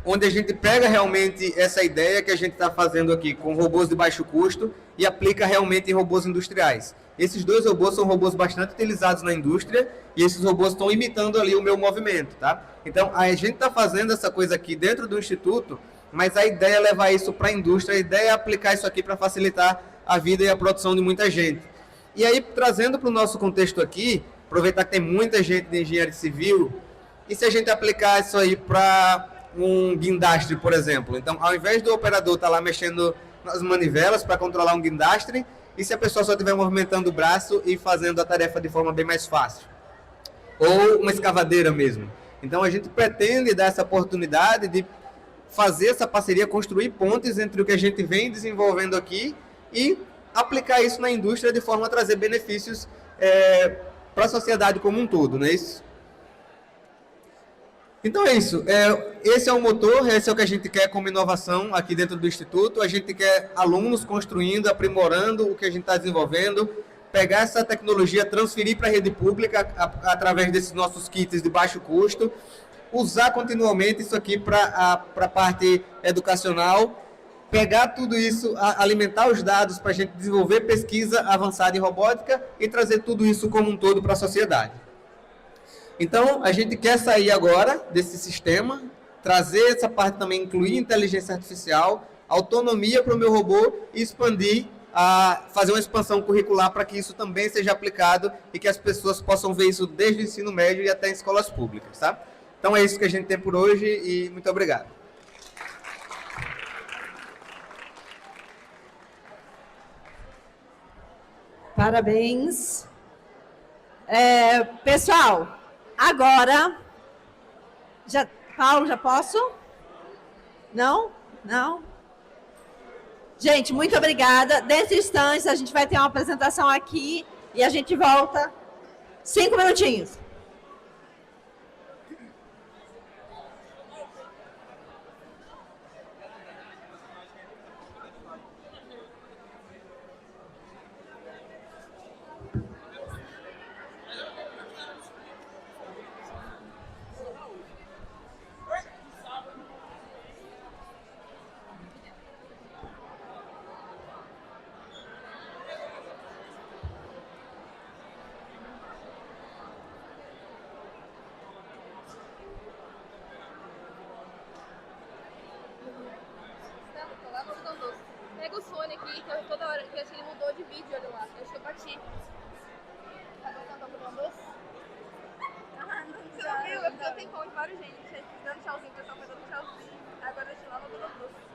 [SPEAKER 13] onde a gente pega realmente essa ideia que a gente está fazendo aqui com robôs de baixo custo e aplica realmente em robôs industriais. Esses dois robôs são robôs bastante utilizados na indústria e esses robôs estão imitando ali o meu movimento, tá? Então, a gente está fazendo essa coisa aqui dentro do Instituto, mas a ideia é levar isso para a indústria, a ideia é aplicar isso aqui para facilitar a vida e a produção de muita gente. E aí, trazendo para o nosso contexto aqui, aproveitar que tem muita gente de engenharia civil, e se a gente aplicar isso aí para um guindastre, por exemplo? Então, ao invés do operador estar lá mexendo nas manivelas para controlar um guindastre, e se a pessoa só estiver movimentando o braço e fazendo a tarefa de forma bem mais fácil? Ou uma escavadeira mesmo. Então, a gente pretende dar essa oportunidade de fazer essa parceria, construir pontes entre o que a gente vem desenvolvendo aqui e aplicar isso na indústria de forma a trazer benefícios para a sociedade como um todo, não é isso? Então é isso. Esse é o motor, esse é o que a gente quer como inovação aqui dentro do Instituto. A gente quer alunos construindo, aprimorando o que a gente está desenvolvendo, pegar essa tecnologia, transferir para a rede pública através desses nossos kits de baixo custo, usar continuamente isso aqui para a parte educacional, pegar tudo isso, alimentar os dados para a gente desenvolver pesquisa avançada em robótica e trazer tudo isso como um todo para a sociedade. Então, a gente quer sair agora desse sistema, trazer essa parte também, incluir inteligência artificial, autonomia para o meu robô e expandir, fazer uma expansão curricular para que isso também seja aplicado e que as pessoas possam ver isso desde o ensino médio e até em escolas públicas, tá? Então é isso que a gente tem por hoje e muito obrigado.
[SPEAKER 1] Parabéns. Pessoal, agora... Paulo, já posso? Não? Não? Gente, muito obrigada. Dentro de instantes, a gente vai ter uma apresentação aqui e a gente volta 5 minutinhos.
[SPEAKER 16] Pega o fone aqui, que toda hora que ele mudou de vídeo, olha lá. Eu acho que eu bati. Tá botando algodão doce? Você não viu? É porque eu tenho pão de vários gente. Dando tchauzinho, o pessoal foi dando tchauzinho. Agora deixa lá no algodão doce.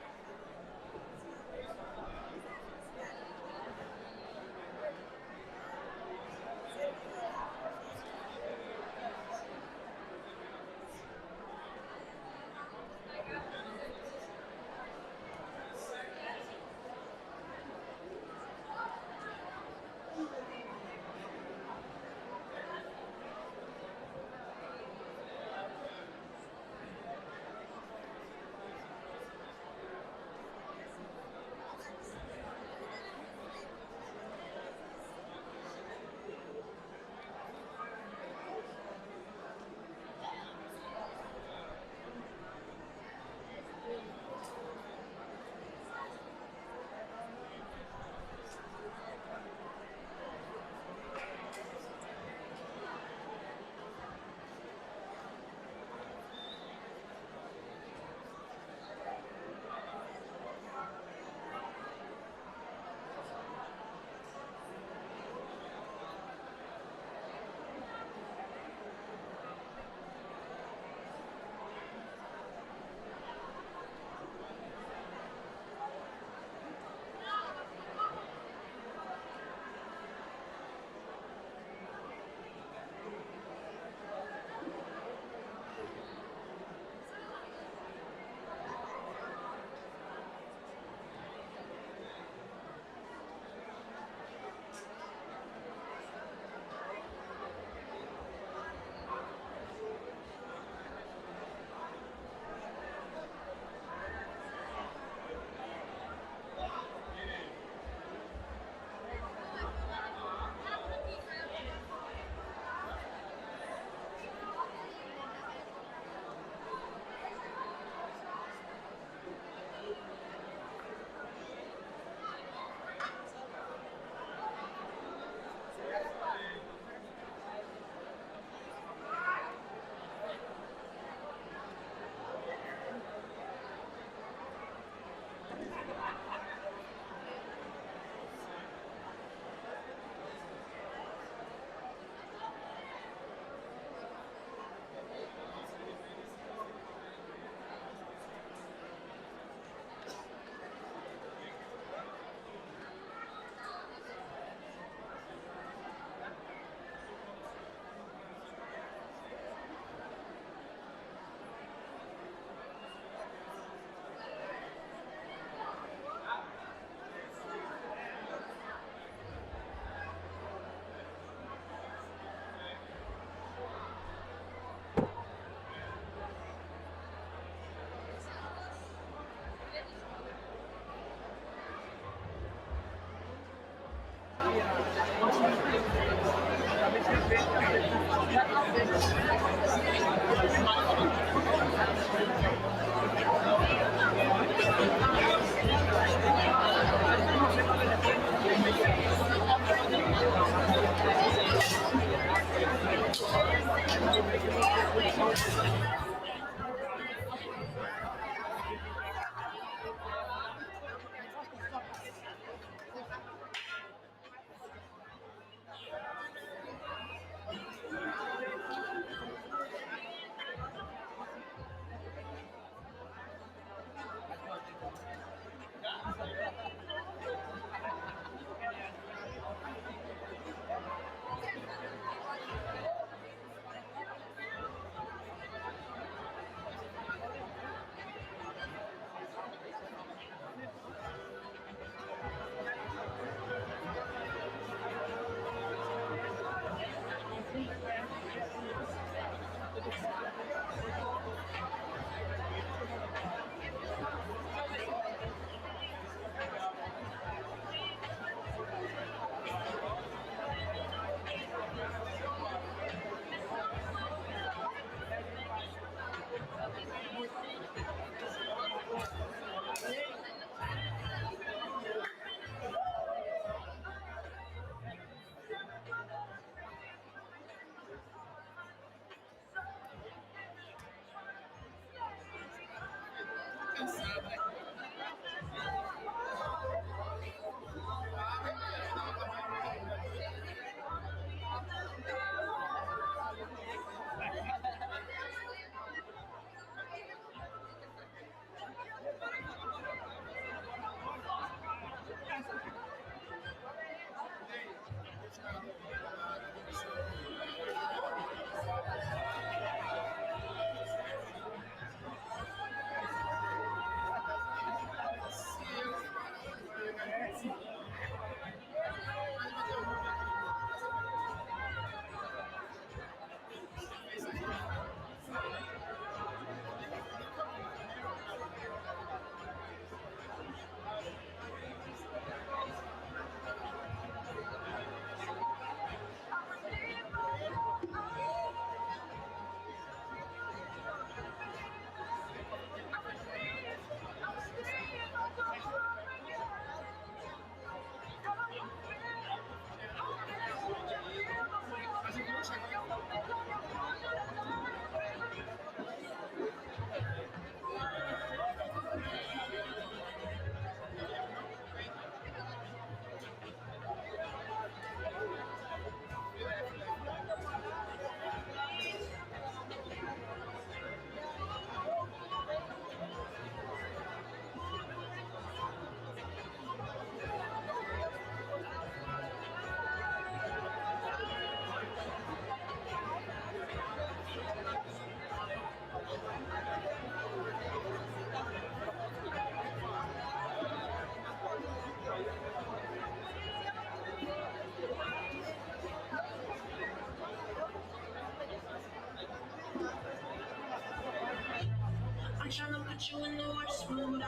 [SPEAKER 11] trying to put you in the worst mood.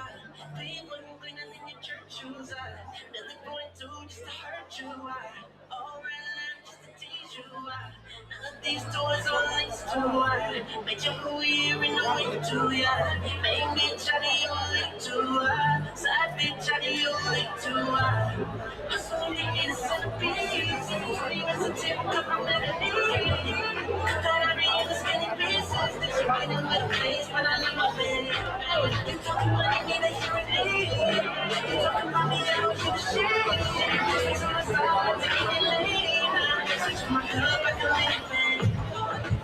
[SPEAKER 11] They wouldn't bring nothing in church shoes. Nothing going to just to hurt you. All red line just to tease you. None of these toys are linked to. Made you who you in the way to. Make me try to you late to. Side bitch, try to you late to. Hustle, you need a centerpiece. Before you miss a tip, couple melodies. Cut out every other skinny pieces. They should get in my face when I leave my bed. You talking money, need a hearing aid. You talking about me, I don't give a shit. Face on the side, I'm taking it late. Switch my cup, I can lay in bed.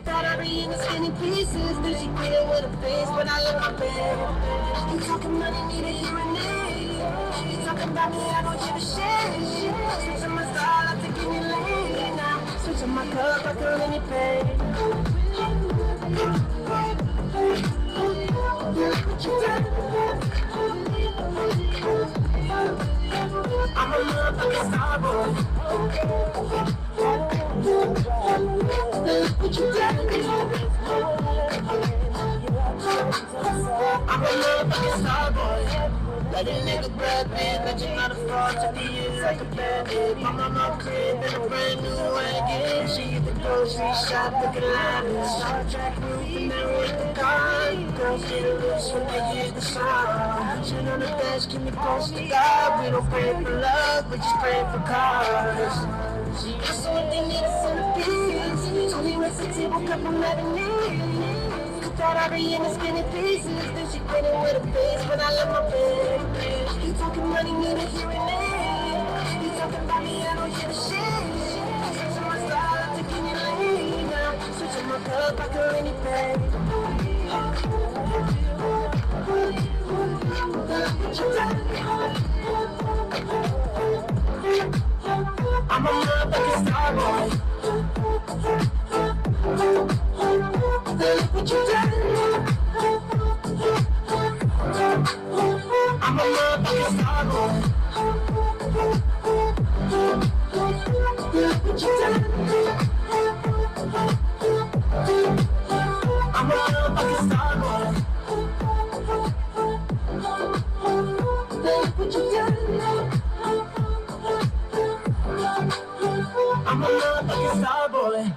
[SPEAKER 11] Thought I'd be in the skinny pieces, then she did it with a face, but I love my bed. You talking money, need a hearing aid. You talking about me, I don't give a shit. Switching my style, I take any lane now. Switching my cup, I feel any pain. I'm a motherfucking star boy. What you I'm a motherfucking star boy. Like a nigga Brad Pitt, but you're not a fraud to the years like a bandit. I'm on my crib in a brand new wagon. She hit the grocery shop looking lavish. Shot track roof and then with the car. Girls get loose when they hit the sound. Shit on the dash, keep me close to God. We don't pray for love, we just pray for cars. I saw what they need a centerpiece. Only rest the table, couple matinee. Thought I'd be in the skinny pieces. Then she did it with a face, but I love my bed. You talking money, need a hearing aid. You talking about me, I don't give a shit. Switching my style, I take any lane now. Switching my cup, I feel any pain. I'm a motherfucking star boy. What you done? I'm a motherfucking star boy. What you done? I'm a motherfucking star boy. What you done? I'm a motherfucking star boy.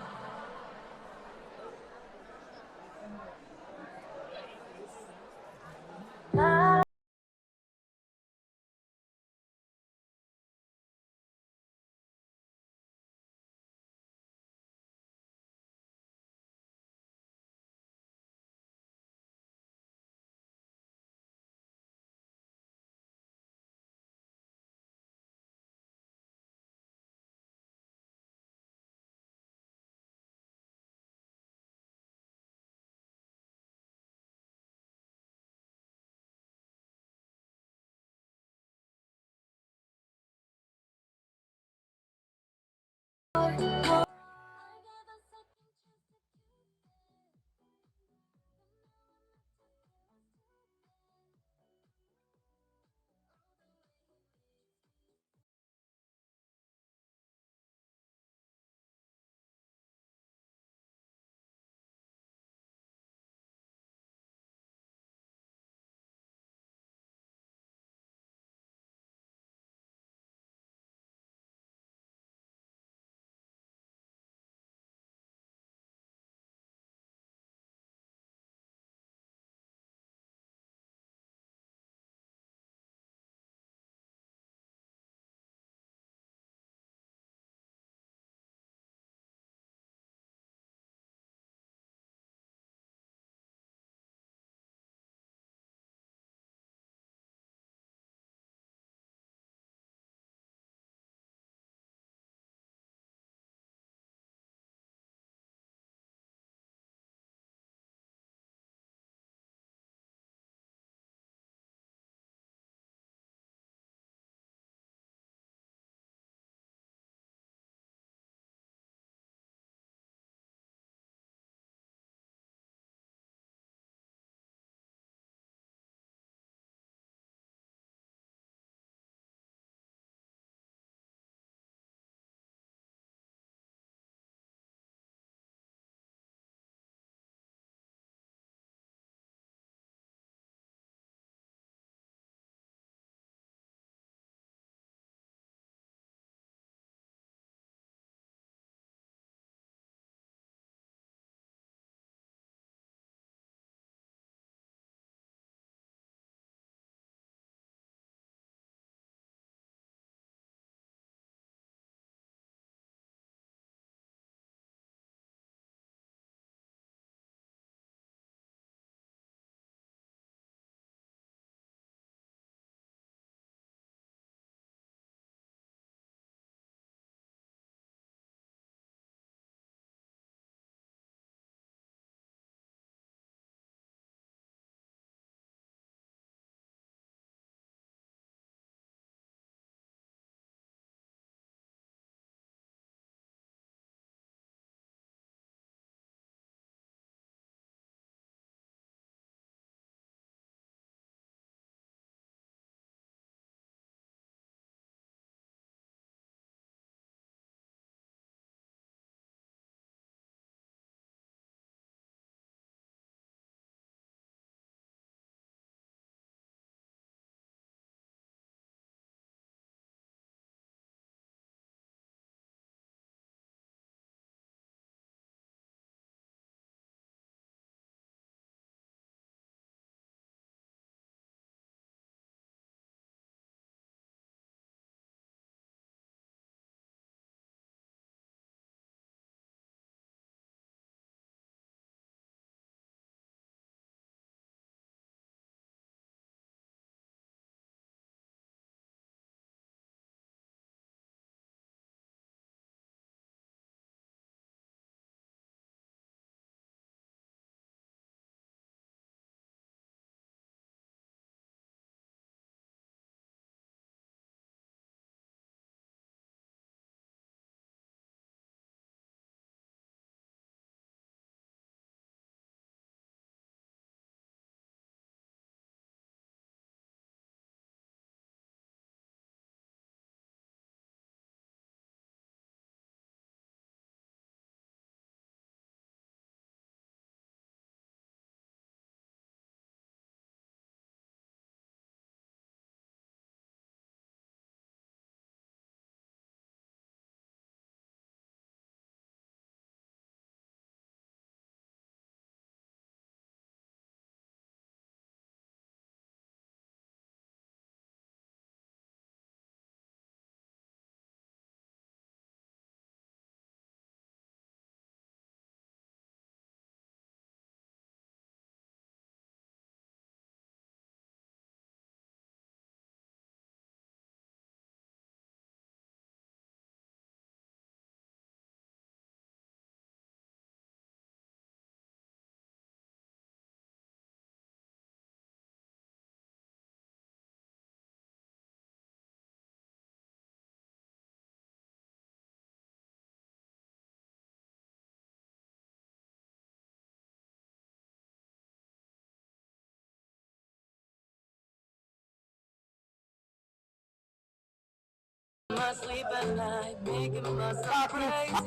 [SPEAKER 11] My sleep at night, making myself crazy. Out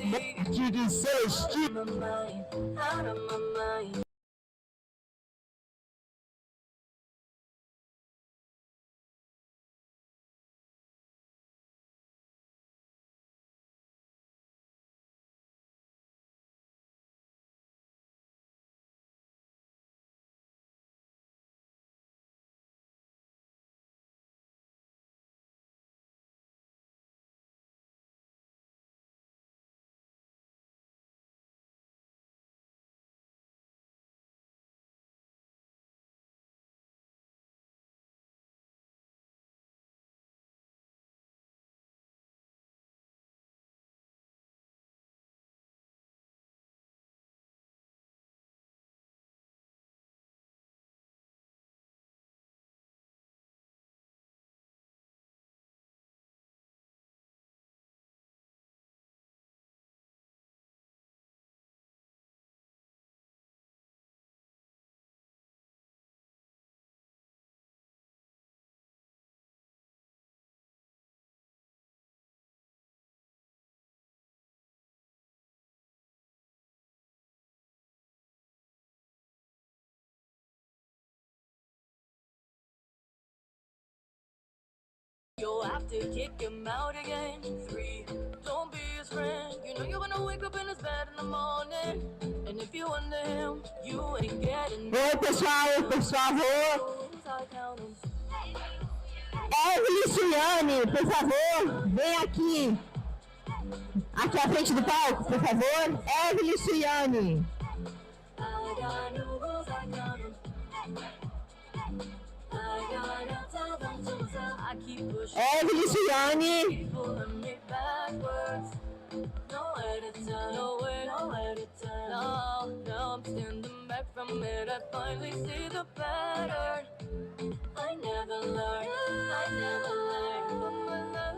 [SPEAKER 11] of my mind, out of my mind. You'll have to kick him out again. 3, don't be his friend. You know you're gonna wake up in his bed in the morning. And if you want him, you ain't getting.
[SPEAKER 4] Oi, pessoal, por favor. Luciane, por favor, vem aqui. Aqui à frente do palco, por favor. Luciane. Luciane.
[SPEAKER 11] Now I'm standing back from it. I finally see the pattern. I never learned from my love.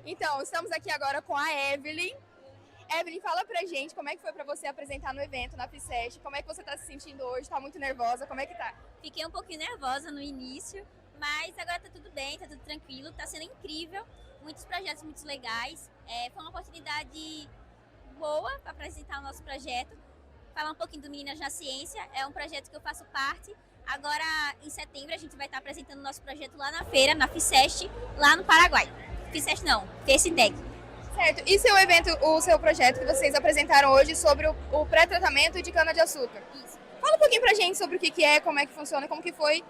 [SPEAKER 16] Então, estamos aqui agora com a Evelyn. Evelyn, fala pra gente como é que foi pra você apresentar no evento, na FICEST, como é que você tá se sentindo hoje, tá muito nervosa, como é que tá?
[SPEAKER 3] Fiquei um pouquinho nervosa no início, mas agora tá tudo bem, tá tudo tranquilo, tá sendo incrível, muitos projetos muito legais. Foi uma oportunidade boa para apresentar o nosso projeto, falar um pouquinho do Meninas na Ciência, é um projeto que eu faço parte. Agora, em setembro, a gente vai estar apresentando o nosso projeto lá na feira, na FICEST, lá no Paraguai. FICEST não, FICESTEC.
[SPEAKER 16] Certo, e seu evento, o seu projeto que vocês apresentaram hoje sobre o pré-tratamento de cana-de-açúcar?
[SPEAKER 3] Isso.
[SPEAKER 16] Fala um pouquinho pra gente sobre o que é, como é que funciona, como que foi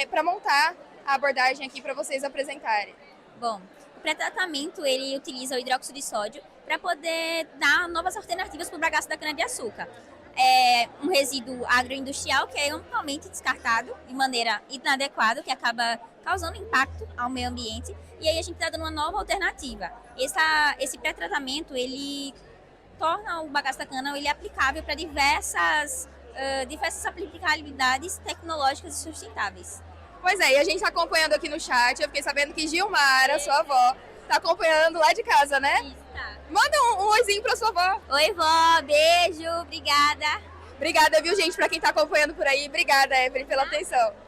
[SPEAKER 16] para montar a abordagem aqui para vocês apresentarem.
[SPEAKER 3] Bom, o pré-tratamento, ele utiliza o hidróxido de sódio para poder dar novas alternativas para o bagaço da cana-de-açúcar. É um resíduo agroindustrial que é amplamente descartado de maneira inadequada, que acaba causando impacto ao meio ambiente, e aí a gente está dando uma nova alternativa. Esse pré-tratamento, ele torna o bagaço da cana ele aplicável para diversas aplicabilidades tecnológicas e sustentáveis.
[SPEAKER 16] Pois é, e a gente está acompanhando aqui no chat, eu fiquei sabendo que Gilmara, sua avó, tá acompanhando lá de casa, né?
[SPEAKER 3] Isso, tá.
[SPEAKER 16] Manda um oizinho pra sua avó.
[SPEAKER 3] Oi, vó, beijo, obrigada.
[SPEAKER 16] Obrigada, viu, gente, pra quem tá acompanhando por aí. Obrigada, Evelyn, pela atenção.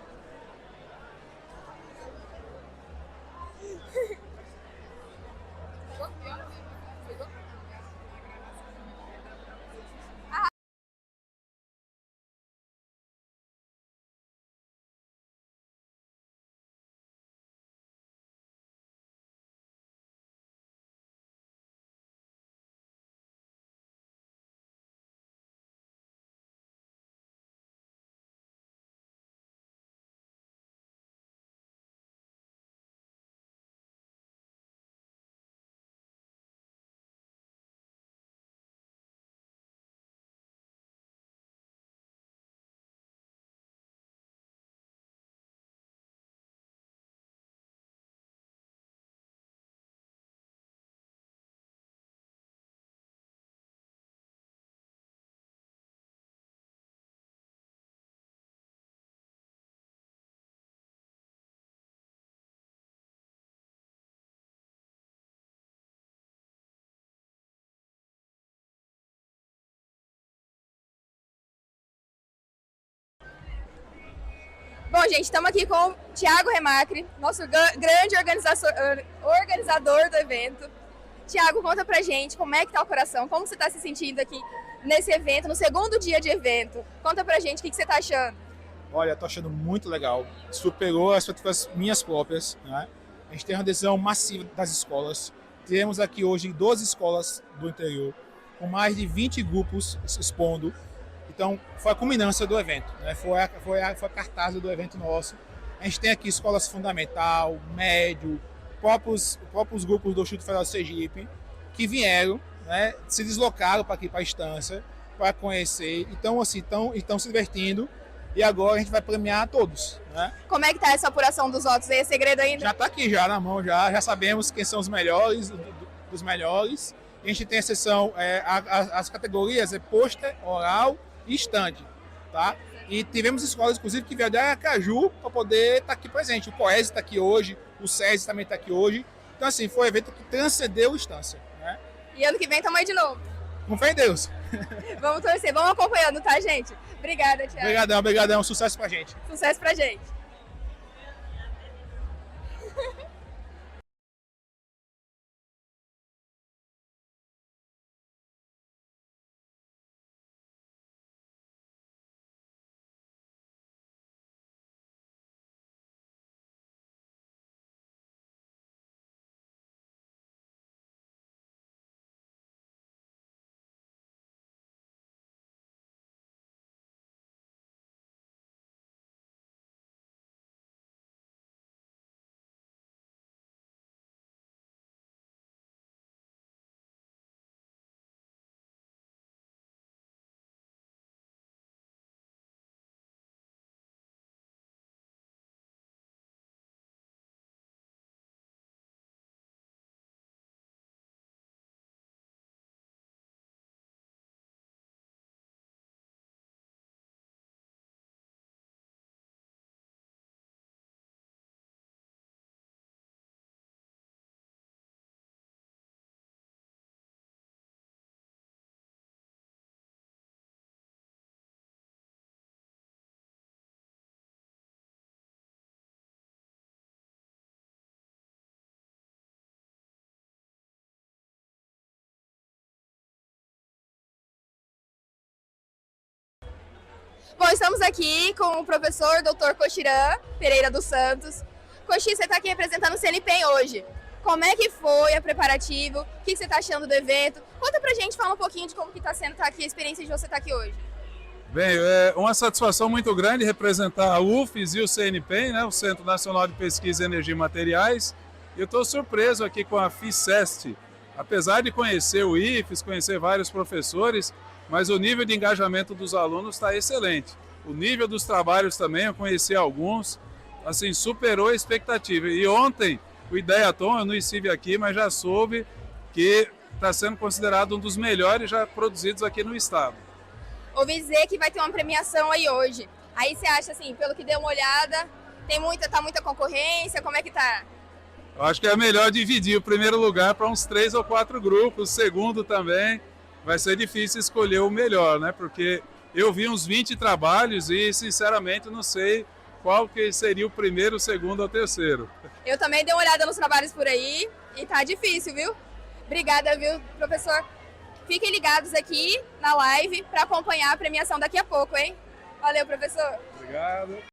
[SPEAKER 16] Bom, gente, estamos aqui com o Thiago Remacri, nosso grande organizador do evento. Thiago, conta pra gente como é que tá o coração, como você tá se sentindo aqui nesse evento, no segundo dia de evento. Conta pra gente o que você tá achando.
[SPEAKER 7] Olha, tô achando muito legal. Superou as expectativas minhas próprias, né? A gente tem uma adesão massiva das escolas. Temos aqui hoje 12 escolas do interior, com mais de 20 grupos expondo. Então, foi a culminância do evento, né? Foi a cartaz do evento nosso. A gente tem aqui escolas fundamental, médio, próprios grupos do Instituto Federal de Sergipe, que vieram, né, se deslocaram para aqui, para a estância, para conhecer. Então, assim, estão se divertindo. E agora a gente vai premiar todos, né?
[SPEAKER 16] Como é que tá essa apuração dos votos aí? É segredo ainda?
[SPEAKER 7] Já está aqui, já na mão, já sabemos quem são os melhores, dos melhores. A gente tem a seção, as categorias é pôster, oral e estande, tá? E tivemos escolas, inclusive, que vieram de Aracaju para poder estar aqui presente. O Coese está aqui hoje, o SESI também está aqui hoje. Então, assim, foi um evento que transcendeu a estância, né?
[SPEAKER 16] E ano que vem estamos aí de novo.
[SPEAKER 7] Com fé em Deus.
[SPEAKER 16] Vamos torcer, vamos acompanhando, tá, gente? Obrigada, Thiago.
[SPEAKER 7] Obrigadão. Sucesso pra gente.
[SPEAKER 16] Sucesso pra gente. Bom, estamos aqui com o professor Dr. Cochirã Pereira dos Santos. Cochi, você está aqui representando o CNPEM hoje. Como é que foi o preparativo? O que você está achando do evento? Conta pra gente, fala um pouquinho de como que está sendo aqui, a experiência de você estar aqui hoje.
[SPEAKER 2] Bem, é uma satisfação muito grande representar a UFES e o CNPEM, né, o Centro Nacional de Pesquisa em Energia e Materiais. Eu estou surpreso aqui com a FICEST. Apesar de conhecer o IFES, conhecer vários professores, mas o nível de engajamento dos alunos está excelente. O nível dos trabalhos também, eu conheci alguns, assim, superou a expectativa. E ontem, o Ideiaton, eu não estive aqui, mas já soube que está sendo considerado um dos melhores já produzidos aqui no estado.
[SPEAKER 16] Ouvi dizer que vai ter uma premiação aí hoje. Aí você acha, assim, pelo que deu uma olhada, tá muita concorrência, como é que tá?
[SPEAKER 2] Eu acho que é melhor dividir o primeiro lugar para uns 3 ou 4 grupos, o segundo também. Vai ser difícil escolher o melhor, né? Porque eu vi uns 20 trabalhos e, sinceramente, não sei qual que seria o primeiro, o segundo ou o terceiro.
[SPEAKER 16] Eu também dei uma olhada nos trabalhos por aí e tá difícil, viu? Obrigada, viu, professor? Fiquem ligados aqui na live para acompanhar a premiação daqui a pouco, hein? Valeu, professor.
[SPEAKER 2] Obrigado.